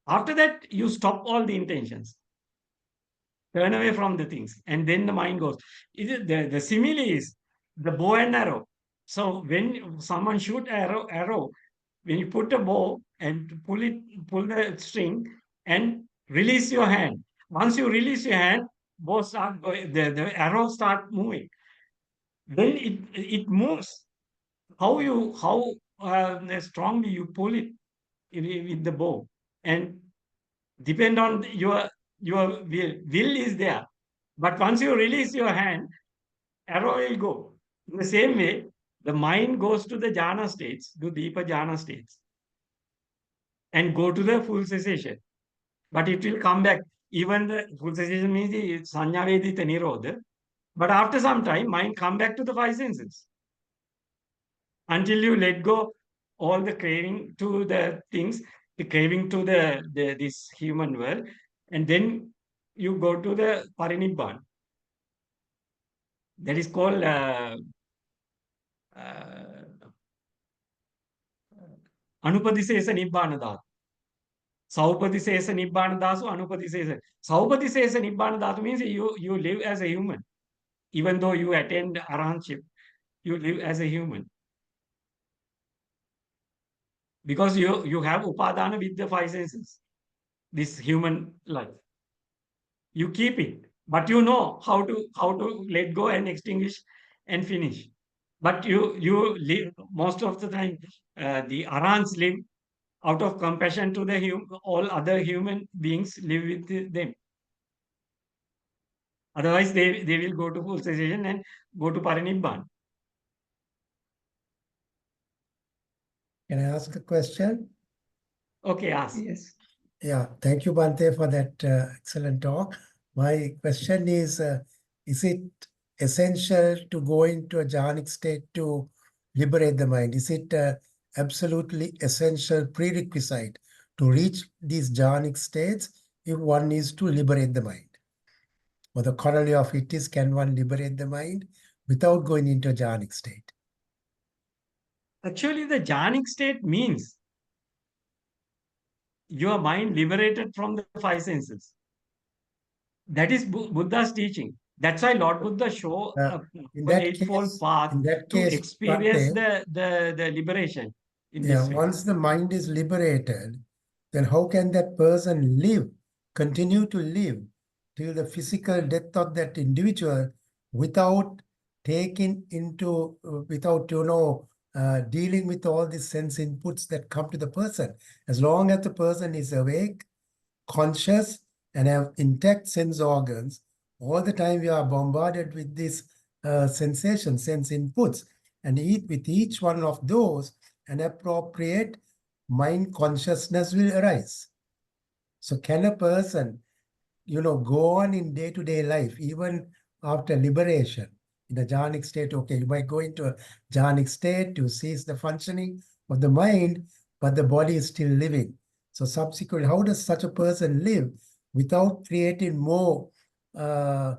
after that, you stop all the intentions. Turn away from the things. And then the mind goes. The simile is the bow and arrow. So when someone shoot arrow, when you put a bow and pull the string and release your hand. Once you release your hand, bow start going, the arrow start moving. Then it moves. How strongly you pull it with the bow, and depend on your will. Will is there, but once you release your hand, arrow will go. In the same way, the mind goes to the jhana states, to deeper jhana states, and go to the full cessation. But it will come back. Even the full cessation means the sanya vedita nirodha. But after some time, mind come back to the five senses until you let go all the craving to the things, the craving to the this human world, and then you go to the parinibban. That is called uh, anupadisesa nibbana dhatu. Saupadisesa nibbana dhatu, anupadisesa. Saupadisesa nibbana dhatu means you live as a human. Even though you attend arahantship, you live as a human. Because you have upadana with the five senses, this human life. You keep it, but you know how to let go and extinguish and finish. But you live most of the time. The arahants live out of compassion to the all other human beings, live with them. Otherwise, they will go to full cessation and go to parinibban. Can I ask a question? Okay, ask. Yes. Yeah, thank you, Bante, for that excellent talk. My question is it essential to go into a jhanic state to liberate the mind? Is it absolutely essential prerequisite to reach these jhanic states if one is to liberate the mind? Or the corollary of it is, can one liberate the mind without going into a jhanic state? Actually, the jhanic state means your mind liberated from the five senses. That is Buddha's teaching. That's why Lord Buddha show In an that eightfold case, path to experience Bhante, the liberation in yeah, this way. once the mind is liberated, then how can that person live, continue to live till the physical death of that individual without taking into, without, dealing with all the sense inputs that come to the person? As long as the person is awake, conscious, and have intact sense organs, all the time we are bombarded with these sensations, sense inputs, and with each one of those, an appropriate mind consciousness will arise. So can a person, go on in day-to-day life, even after liberation, in a jhanic state? Okay, you might go into a jhanic state to cease the functioning of the mind, but the body is still living. So subsequently, how does such a person live without creating more uh,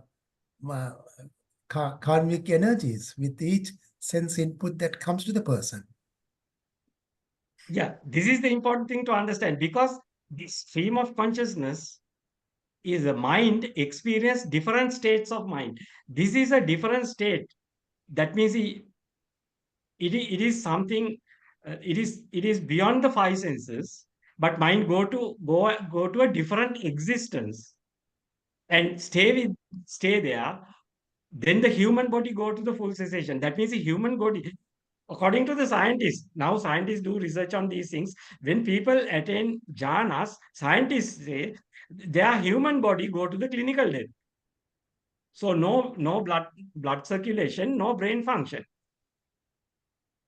karmic energies with each sense input that comes to the person? Yeah, this is the important thing to understand, because the stream of consciousness is a mind experience different states of mind. This is a different state. That means it is something. It is beyond the five senses, but mind go to a different existence and stay there. Then the human body go to the full cessation. That means the human body, according to the scientists, now scientists do research on these things. When people attain jhanas, scientists say their human body go to the clinical death. So no blood circulation, no brain function.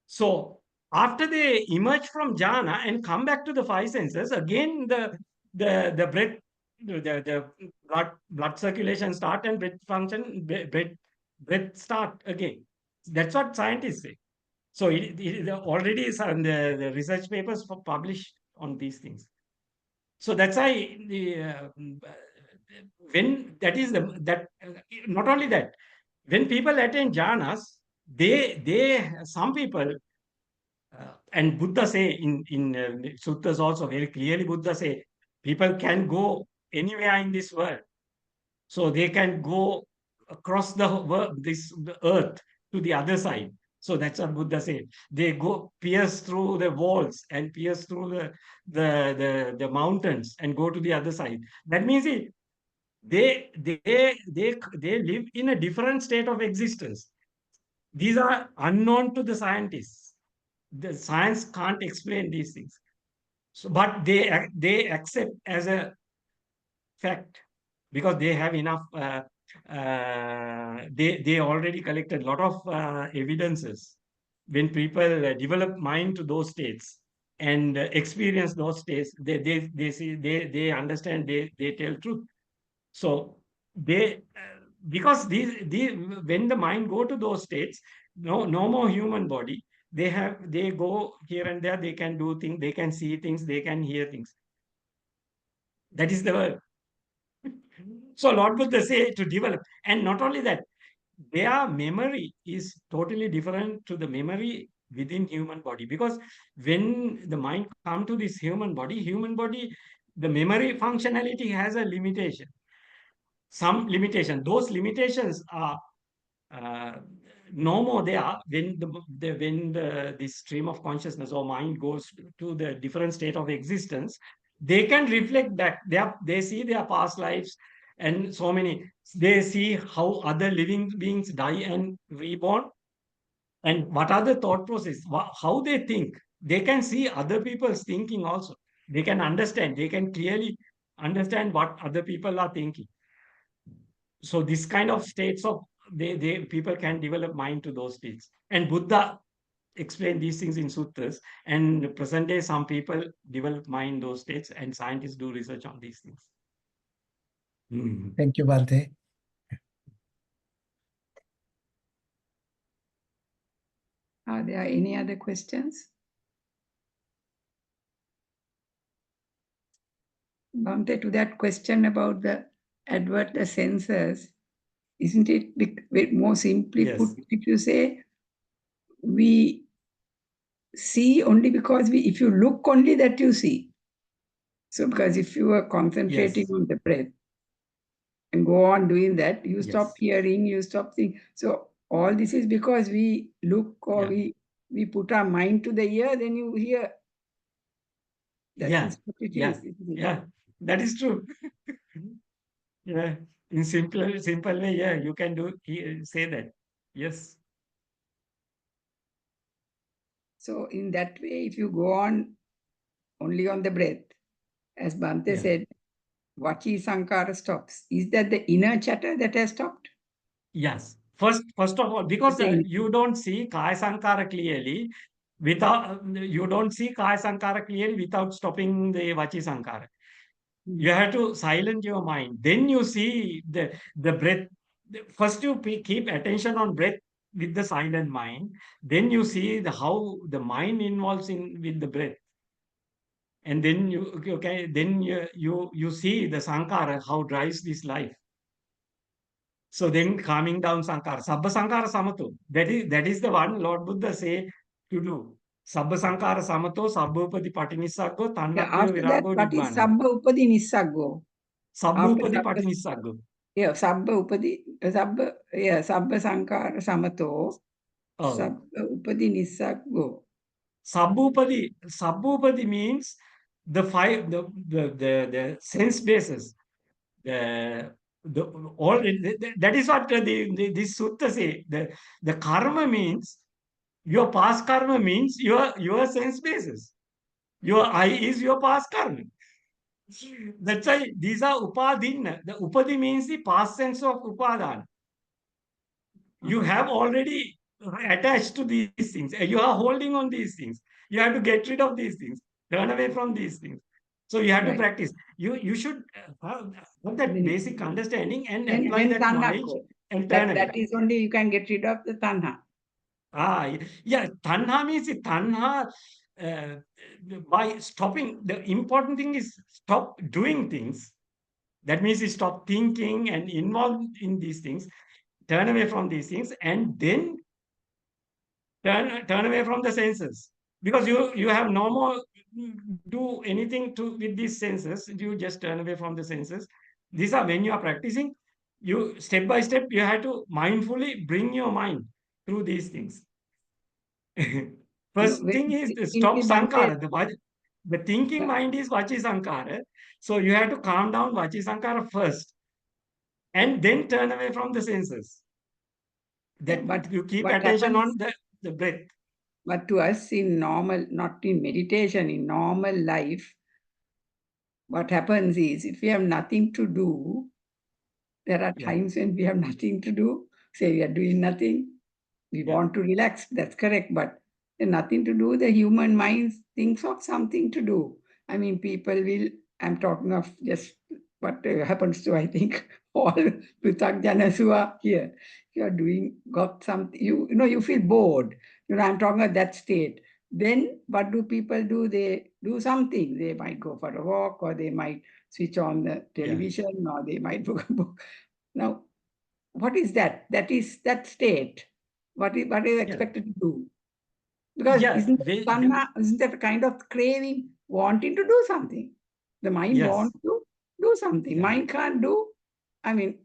So after they emerge from jhana and come back to the five senses, again the breath, the blood circulation start, and breath function, breath start again. That's what scientists say. So it already is on the research papers published on these things. So that's why when that is that not only that, when people attain jhanas, they some people, and Buddha say in suttas also very clearly, Buddha say people can go anywhere in this world. So they can go across the earth to the other side. So that's what Buddha said. They go pierce through the walls and pierce through the mountains and go to the other side. That means they live in a different state of existence. These are unknown to the scientists. The science can't explain these things. So, but they accept as a fact, because they have enough. They already collected a lot of evidences. When people develop mind to those states and experience those states, they see, they understand, they tell truth. So they because these when the mind go to those states, no more human body, they go here and there, they can do things, they can see things, they can hear things. That is the word. So Lord Buddha say to develop, and not only that, their memory is totally different to the memory within human body, because when the mind come to this human body, the memory functionality has a limitation, some limitation. Those limitations are uh, no more there when this stream of consciousness or mind goes to the different state of existence. They can reflect back, they see their past lives, and so many, they see how other living beings die and reborn, and what are the thought process, how they think. They can see other people's thinking also. They can understand, they can clearly understand what other people are thinking. So this kind of states of, they people can develop mind to those states, and Buddha explain these things in sutras, and present day some people develop mind those states, and scientists do research on these things. Thank you, Bhante. Are there any other questions? Bhante, to that question about the advert the senses, isn't it more simply Yes. put, if you say we see only because if you look only that you see. So because if you are concentrating Yes. on the breath and go on doing that, you Yes. stop hearing, you stop seeing. So all this is because we look, or Yeah. we put our mind to the ear, then you hear. That Yeah. is what it Yeah. is, isn't it? Yeah. That is true. Yeah. In simple way, yeah, you can say that. Yes. So in that way, if you go on only on the breath, as Bhante Yeah. said, Vachi Sankara stops. Is that the inner chatter that has stopped? Yes. First of all, because Okay. you don't see Kaya Sankara clearly you don't see Kaya Sankara clearly without stopping the Vachi Sankara. You have to silence your mind. Then you see the breath. First, you keep attention on breath with the silent mind. Then you see how the mind involves in with the breath. And then you see the Sankara, how drives this life. So then calming down Sankara. Sabba Sankara Samato. That is the one Lord Buddha say to do. Sabba Sankara Samato, Sabbopati Patinissago, Yeah, Tannabhyo after that, Virago what is Nibbana. Sabba Upadi Nissago? After Sabbopati Sabba, Patinissago. yeah, Sabba Upadi, Sabba, yeah, Sabba Sankara Samato, Oh. Sabba Upadi Nissago. Sabbopati means the five, the sense bases. The all that is what this sutta say. The karma means, your past karma means your sense basis. Your I is your past karma. That's why these are upadhin. The upadi means the past sense of upadan. You have already attached to these things. You are holding on these things. You have to get rid of these things. Turn away from these things. So you have to Right. practice. You should have that basic understanding and Then apply that Tanha knowledge go. and turn away. That is only you can get rid of the Tanha. Yeah. Tanha means tanha. Uh, by stopping, the important thing is stop doing things. That means you stop thinking and involved in these things. Turn away from these things, and then turn away from the senses, because you have no more do anything to with these senses. You just turn away from the senses. These are when you are practicing, you step by step you have to mindfully bring your mind through these things. No, First thing is to stop simply Bhante, sankara. The thinking mind is vachi sankara, so you have to calm down vachi sankara first, and then turn away from the senses. That but you keep what attention happens? on the breath. But to us in normal, not in meditation, in normal life, what happens is if we have nothing to do, there are Yeah. times when we have nothing to do, say we are doing nothing, we Yeah. want to relax, that's correct, but nothing to do, the human mind thinks of something to do. I mean, people will, I'm talking of just what happens to, I think, all Pruthagjanas who are here. You are doing, got something, you know, you feel bored. I'm talking about that state. Then what do people do? They do something. They might go for a walk, or they might switch on the television, or they might book a book. Now, what is that? That is that state. What is expected to do? Because isn't that a kind of craving, wanting to do something? The mind wants to do something. Mind can't do. I mean,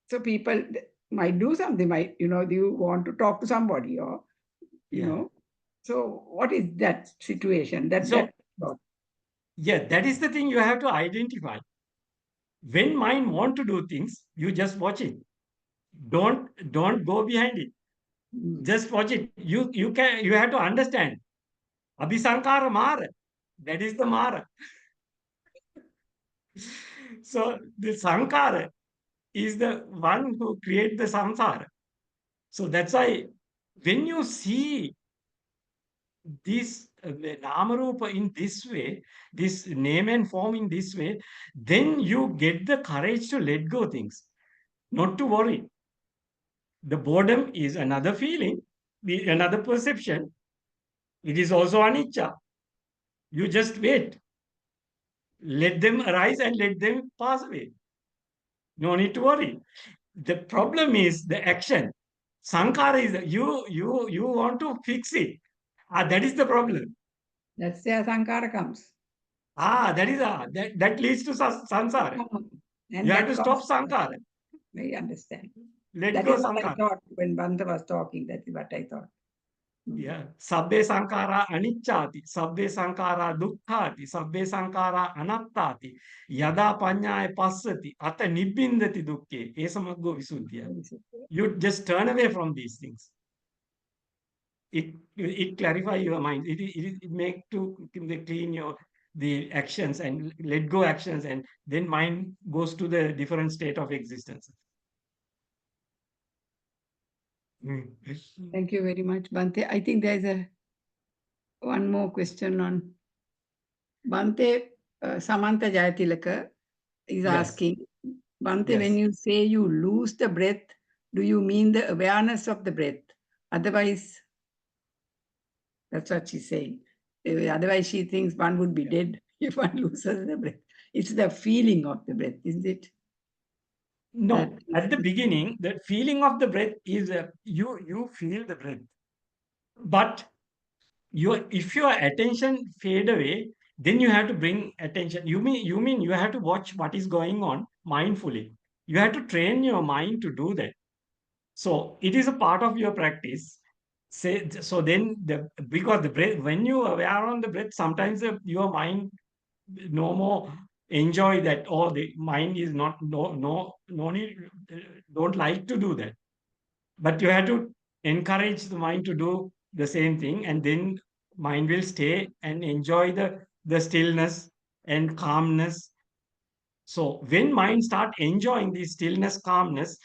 so people might do something. Might you want to talk to somebody, or know. So what is that situation? That that is the thing you have to identify. When mind want to do things, you just watch it. Don't go behind it. Just watch it. You have to understand. Abhisankara Mara. That is the Mara. So the Sankara is the one who creates the Samsara. So that's why when you see this Namarupa in this way, this name and form in this way, then you get the courage to let go things, not to worry. The boredom is another feeling, another perception. It is also anicca. You just wait. Let them arise and let them pass away. No need to worry. The problem is the action. Sankara is you want to fix it. That is the problem. That's where Sankara comes. That leads to Samsara. And you have to stop Sankara. I understand. Let That go is what Sankara. I thought when Bhanta was talking. That is what I thought. Yeah. Sabbe Sankara anicchati, Sabbe Sankara dukkhati, Sabbe Sankara anattati, Yada panyaya passati, Ata nibbindati dukke, esamaggo visuddhya. You just turn away from these things. It clarify your mind. It make to clean your the actions and let go actions, and then mind goes to the different state of existence. Thank you very much, Bhante. I think there's one more question on Bhante. Samantha Jayatilaka is asking, Bhante, when you say you lose the breath, do you mean the awareness of the breath? Otherwise, that's what she's saying. Otherwise, she thinks one would be dead if one loses the breath. It's the feeling of the breath, isn't it? No, at the beginning, the feeling of the breath is you feel the breath, but if your attention fade away, then you have to bring attention. You mean you have to watch what is going on mindfully. You have to train your mind to do that. So it is a part of your practice. So then because the breath, when you are aware on the breath, sometimes your mind no more enjoy that, or the mind is not no need, don't like to do that, but you have to encourage the mind to do the same thing, and then mind will stay and enjoy the stillness and calmness. So when mind start enjoying the stillness, calmness,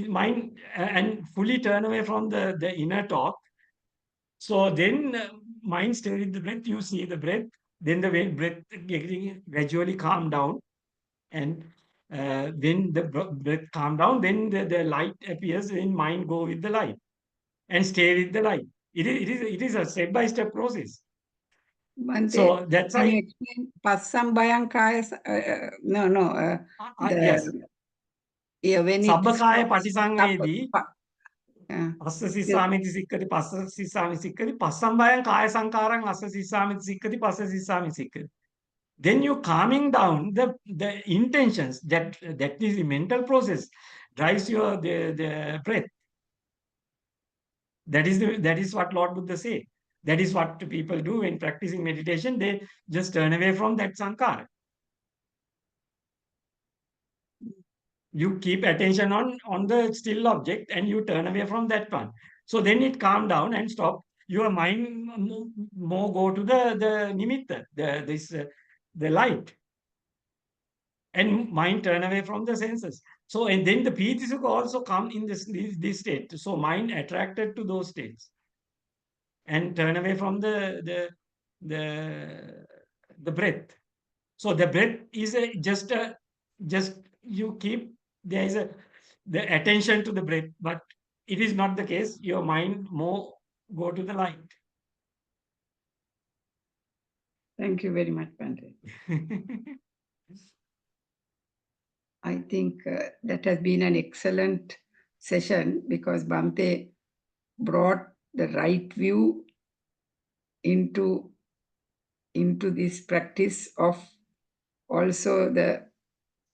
mind and fully turn away from the inner talk, so then mind stay with the breath, you see the breath, then the breath getting gradually calm down, and when the breath calm down, then the light appears, in mind go with the light and stay with the light. It is a step-by-step process. Bhante, So that's can why you explain Passambhayam Kaya? yes. When it Sabbakaya stops. patisangvedi assa sissamiti sikkati passa sissami sikkati passambhayam kaya sankarang assa sissamiti sikkati passa sissami sikkati. Then you calming down the intentions, that is the mental process, drives your the breath. That is what Lord Buddha say. That is what people do when practicing meditation. They just turn away from that sankara. You keep attention on the still object, and you turn away from that one. So then it calm down and stop. Your mind more go to the nimitta, the light, and mind turn away from the senses. So and then the piti sukha also come in this state. So mind attracted to those states and turn away from the the breath. So the breath is just you keep, there is the attention to the breath, but it is not the case. Your mind more go to the light. Thank you very much, Bante. I think that has been an excellent session because Bante brought the right view into this practice of also the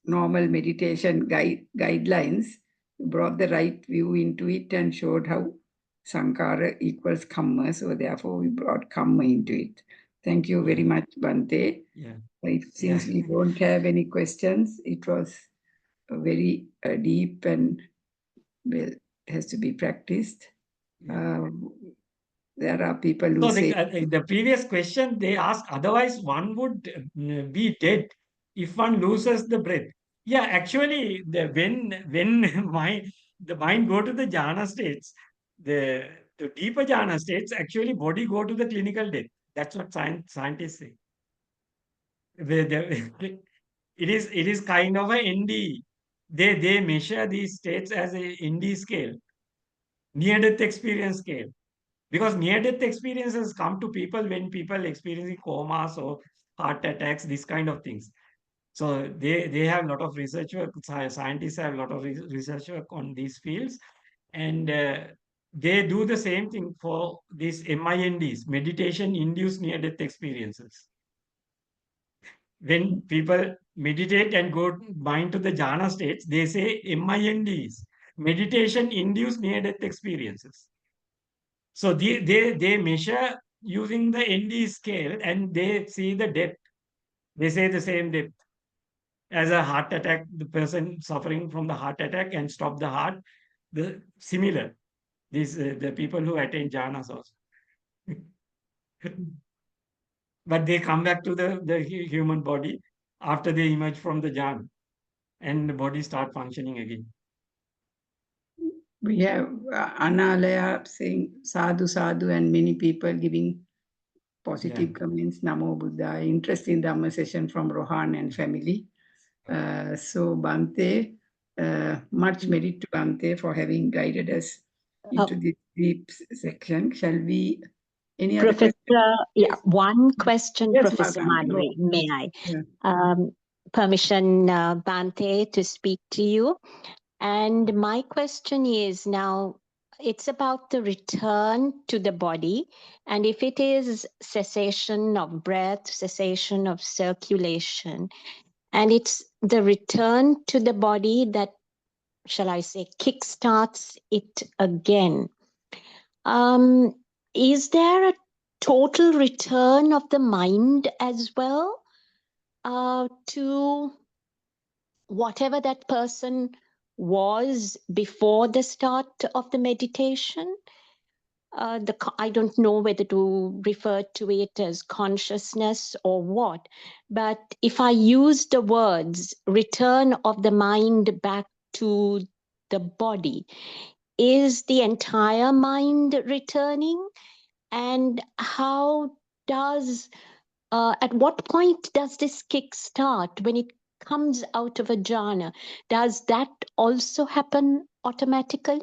normal meditation guidelines, brought the right view into it and showed how Sankara equals Kamma. So therefore we brought Kamma into it. Thank you very much, Bante. Yeah. Since we don't have any questions, it was a very deep and well, it has to be practiced. There are people who So say the previous question they asked, otherwise one would be dead if one loses the breath. Yeah, actually, when the mind go to the jhana states, the deeper jhana states, actually body go to the clinical death. That's what scientists say. It is kind of a ND. They measure these states as a ND scale, near death experience scale. Because near-death experiences come to people when people experiencing comas or heart attacks, these kind of things. So they have a lot of research work. Scientists have a lot of research work on these fields, and they do the same thing for these MINDs, meditation-induced near-death experiences. When people meditate and go mind to the jhana states, they say MINDs, meditation-induced near-death experiences. So they measure using the ND scale and they see the depth. They say the same depth as a heart attack. The person suffering from the heart attack and stop the heart. The similar. These the people who attain jhanas also. But they come back to the human body after they emerge from the jhana, and the body start functioning again. we have Analaya saying sadhu sadhu and many people giving positive comments. Namo Buddha. Interesting Dhamma session from Rohan and family. So Bante, much merit to Bante for having guided us into this deep section. Shall we? Any other Professor, questions? yeah, one question, Yes, Professor Bante, go. Madhuri, may I? Yeah. Permission, Bante, to speak to you. And my question is now, it's about the return to the body. And if it is cessation of breath, cessation of circulation, and it's the return to the body that, shall I say, kickstarts it again. Is there a total return of the mind as well to whatever that person was before the start of the meditation? I don't know whether to refer to it as consciousness or what, but if I use the words return of the mind back to the body, is the entire mind returning? And how does, at what point does this kick start when it comes out of a jhana? Does that also happen automatically?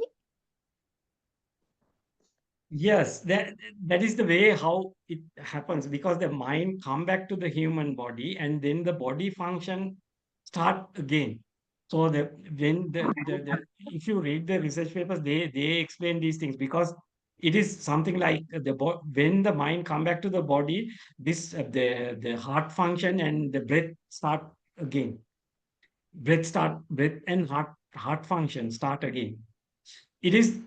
Yes, that is the way how it happens, because the mind come back to the human body and then the body function start again. So when the if you read the research papers, they explain these things, because it is something like when the mind come back to the body, this the heart function and the breath start again. Breath and heart function start again. It is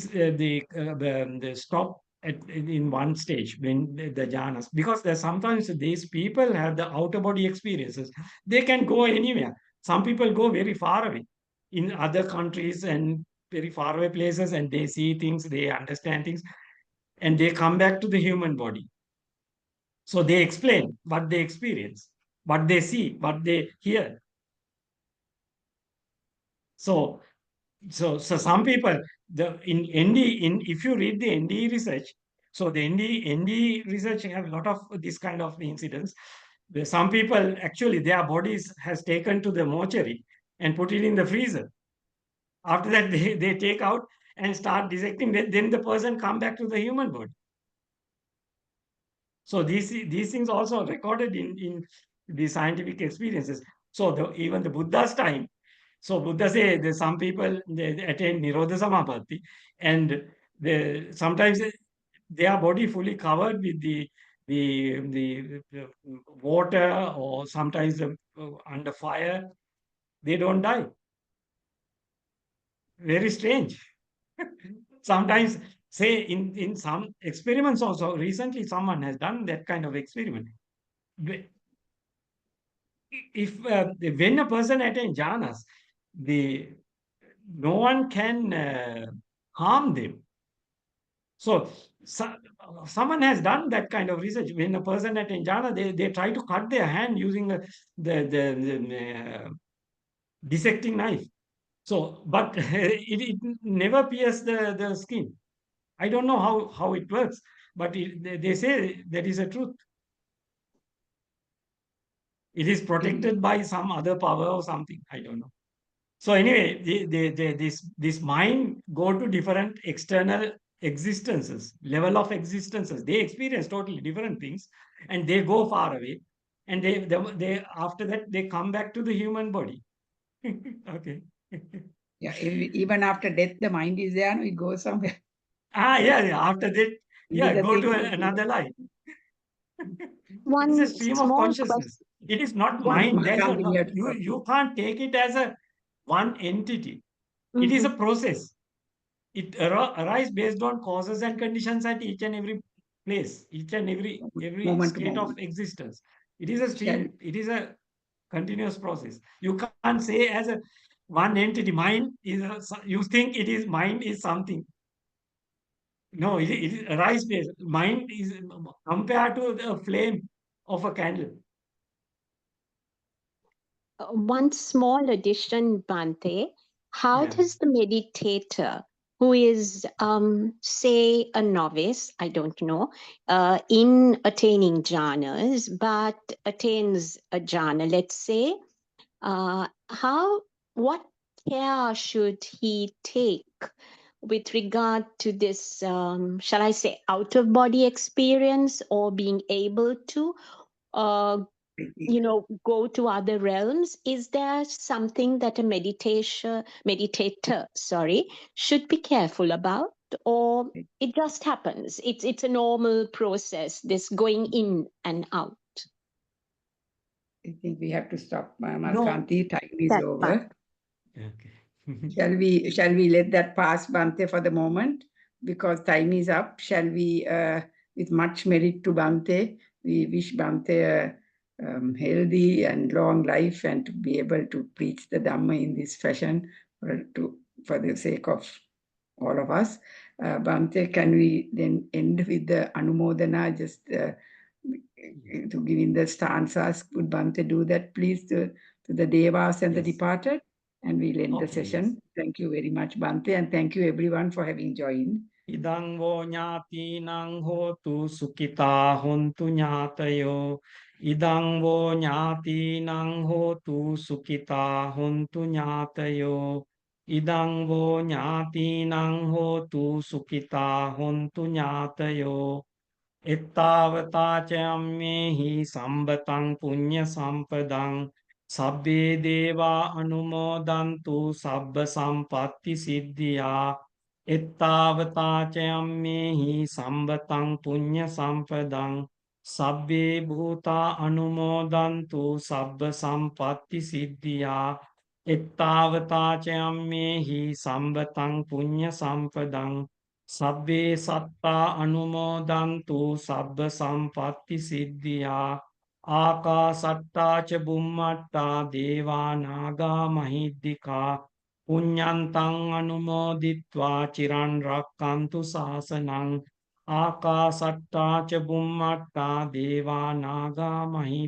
the stop in one stage when the jhanas, because there's sometimes these people have the outer body experiences. They can go anywhere. Some people go very far away in other countries and very far away places, and they see things, they understand things, and they come back to the human body. So they explain what they experience, what they see, what they hear. So some people, in if you read the NDE research, so the NDE research have a lot of this kind of incidents. Some people actually their bodies has taken to the mortuary and put it in the freezer. After that, they take out and start dissecting, then the person come back to the human body. So these things also recorded in the scientific experiences. So even the Buddha's time, so Buddha say that some people they attain Nirodha Samapatti, and sometimes their body fully covered with the water, or sometimes under fire, they don't die. Very strange. Sometimes, say in some experiments also, recently someone has done that kind of experiment. If when a person attains jhanas, the no one can harm them. So, someone has done that kind of research. When a person attains jhana, they try to cut their hand using the dissecting knife. So, but it never pierces the skin. I don't know how it works, but they say that is a truth. It is protected by some other power or something. I don't know. So anyway, this mind go to different external existences, level of existences. They experience totally different things, and they go far away, and they after that they come back to the human body. Okay. Yeah, even after death, the mind is there and we go somewhere. Yeah. After that, yeah, Into the go to things. another life. It is a One stream of small consciousness. It is not One mind. more There's something no, you have to you talk. you can't take it as a one entity. It is a process. It arises based on causes and conditions at each and every place, each and every Moment to state of moment. existence. It is a Shall stream. It is a continuous process. You can't say as a one entity. Mind is you think it is mind is something. No, it is arise based. Mind is compared to the flame of a candle. One small addition, Bante. How Yeah. does the meditator who is, say, a novice, I don't know, in attaining jhanas, but attains a jhana, let's say, what care should he take with regard to this, shall I say, out of body experience, or being able to uh, go to other realms? Is there something that a meditator, should be careful about, or it just happens? It's a normal process, this going in and out. I think we have to stop, Mama No. Kanti. Time is That's over. fine. Okay. Shall we let that pass, Bante, for the moment? Because time is up. Shall we, with much merit to Bante, we wish Bante a healthy and long life, and to be able to preach the Dhamma in this fashion for the sake of all of us. Bante, can we then end with the Anumodana, just to give in the stanzas? Could Bante do that, please, to the Devas and the Yes. departed? And we'll end the Okay, session. yes. Thank you very much, Bante, and thank you everyone for having joined. Idang wo nyatinang hotu sukita hontu nyatayo. Idang wo nyatinang hotu sukita hontu nyatayo. Idang wo nyatinang hotu sukita hontu nyatayo. එත්තාවතාචයම්මේහි සම්බතං පුඤ්ඤ සම්පදං සබ්බේ දේවා අනුමෝදන්තු සබ්බ සම්පත්ති සිද්ධියා එත්තාවතාචයම්මේහි සම්බතං පුඤ්ඤ සම්පදං සබ්බේ භූතා අනුමෝදන්තු සබ්බ සම්පත්ති සිද්ධියා එත්තාවතාචයම්මේහි සම්බතං පුඤ්ඤ සම්පදං Sabbe satta anumodantu sabba sampatti siddhya Akasatta ca bummatta deva naga mahiddhika Punyantang anumoditva chiran rakkantu sasanang Akasatta ca bummatta deva naga mahiddhika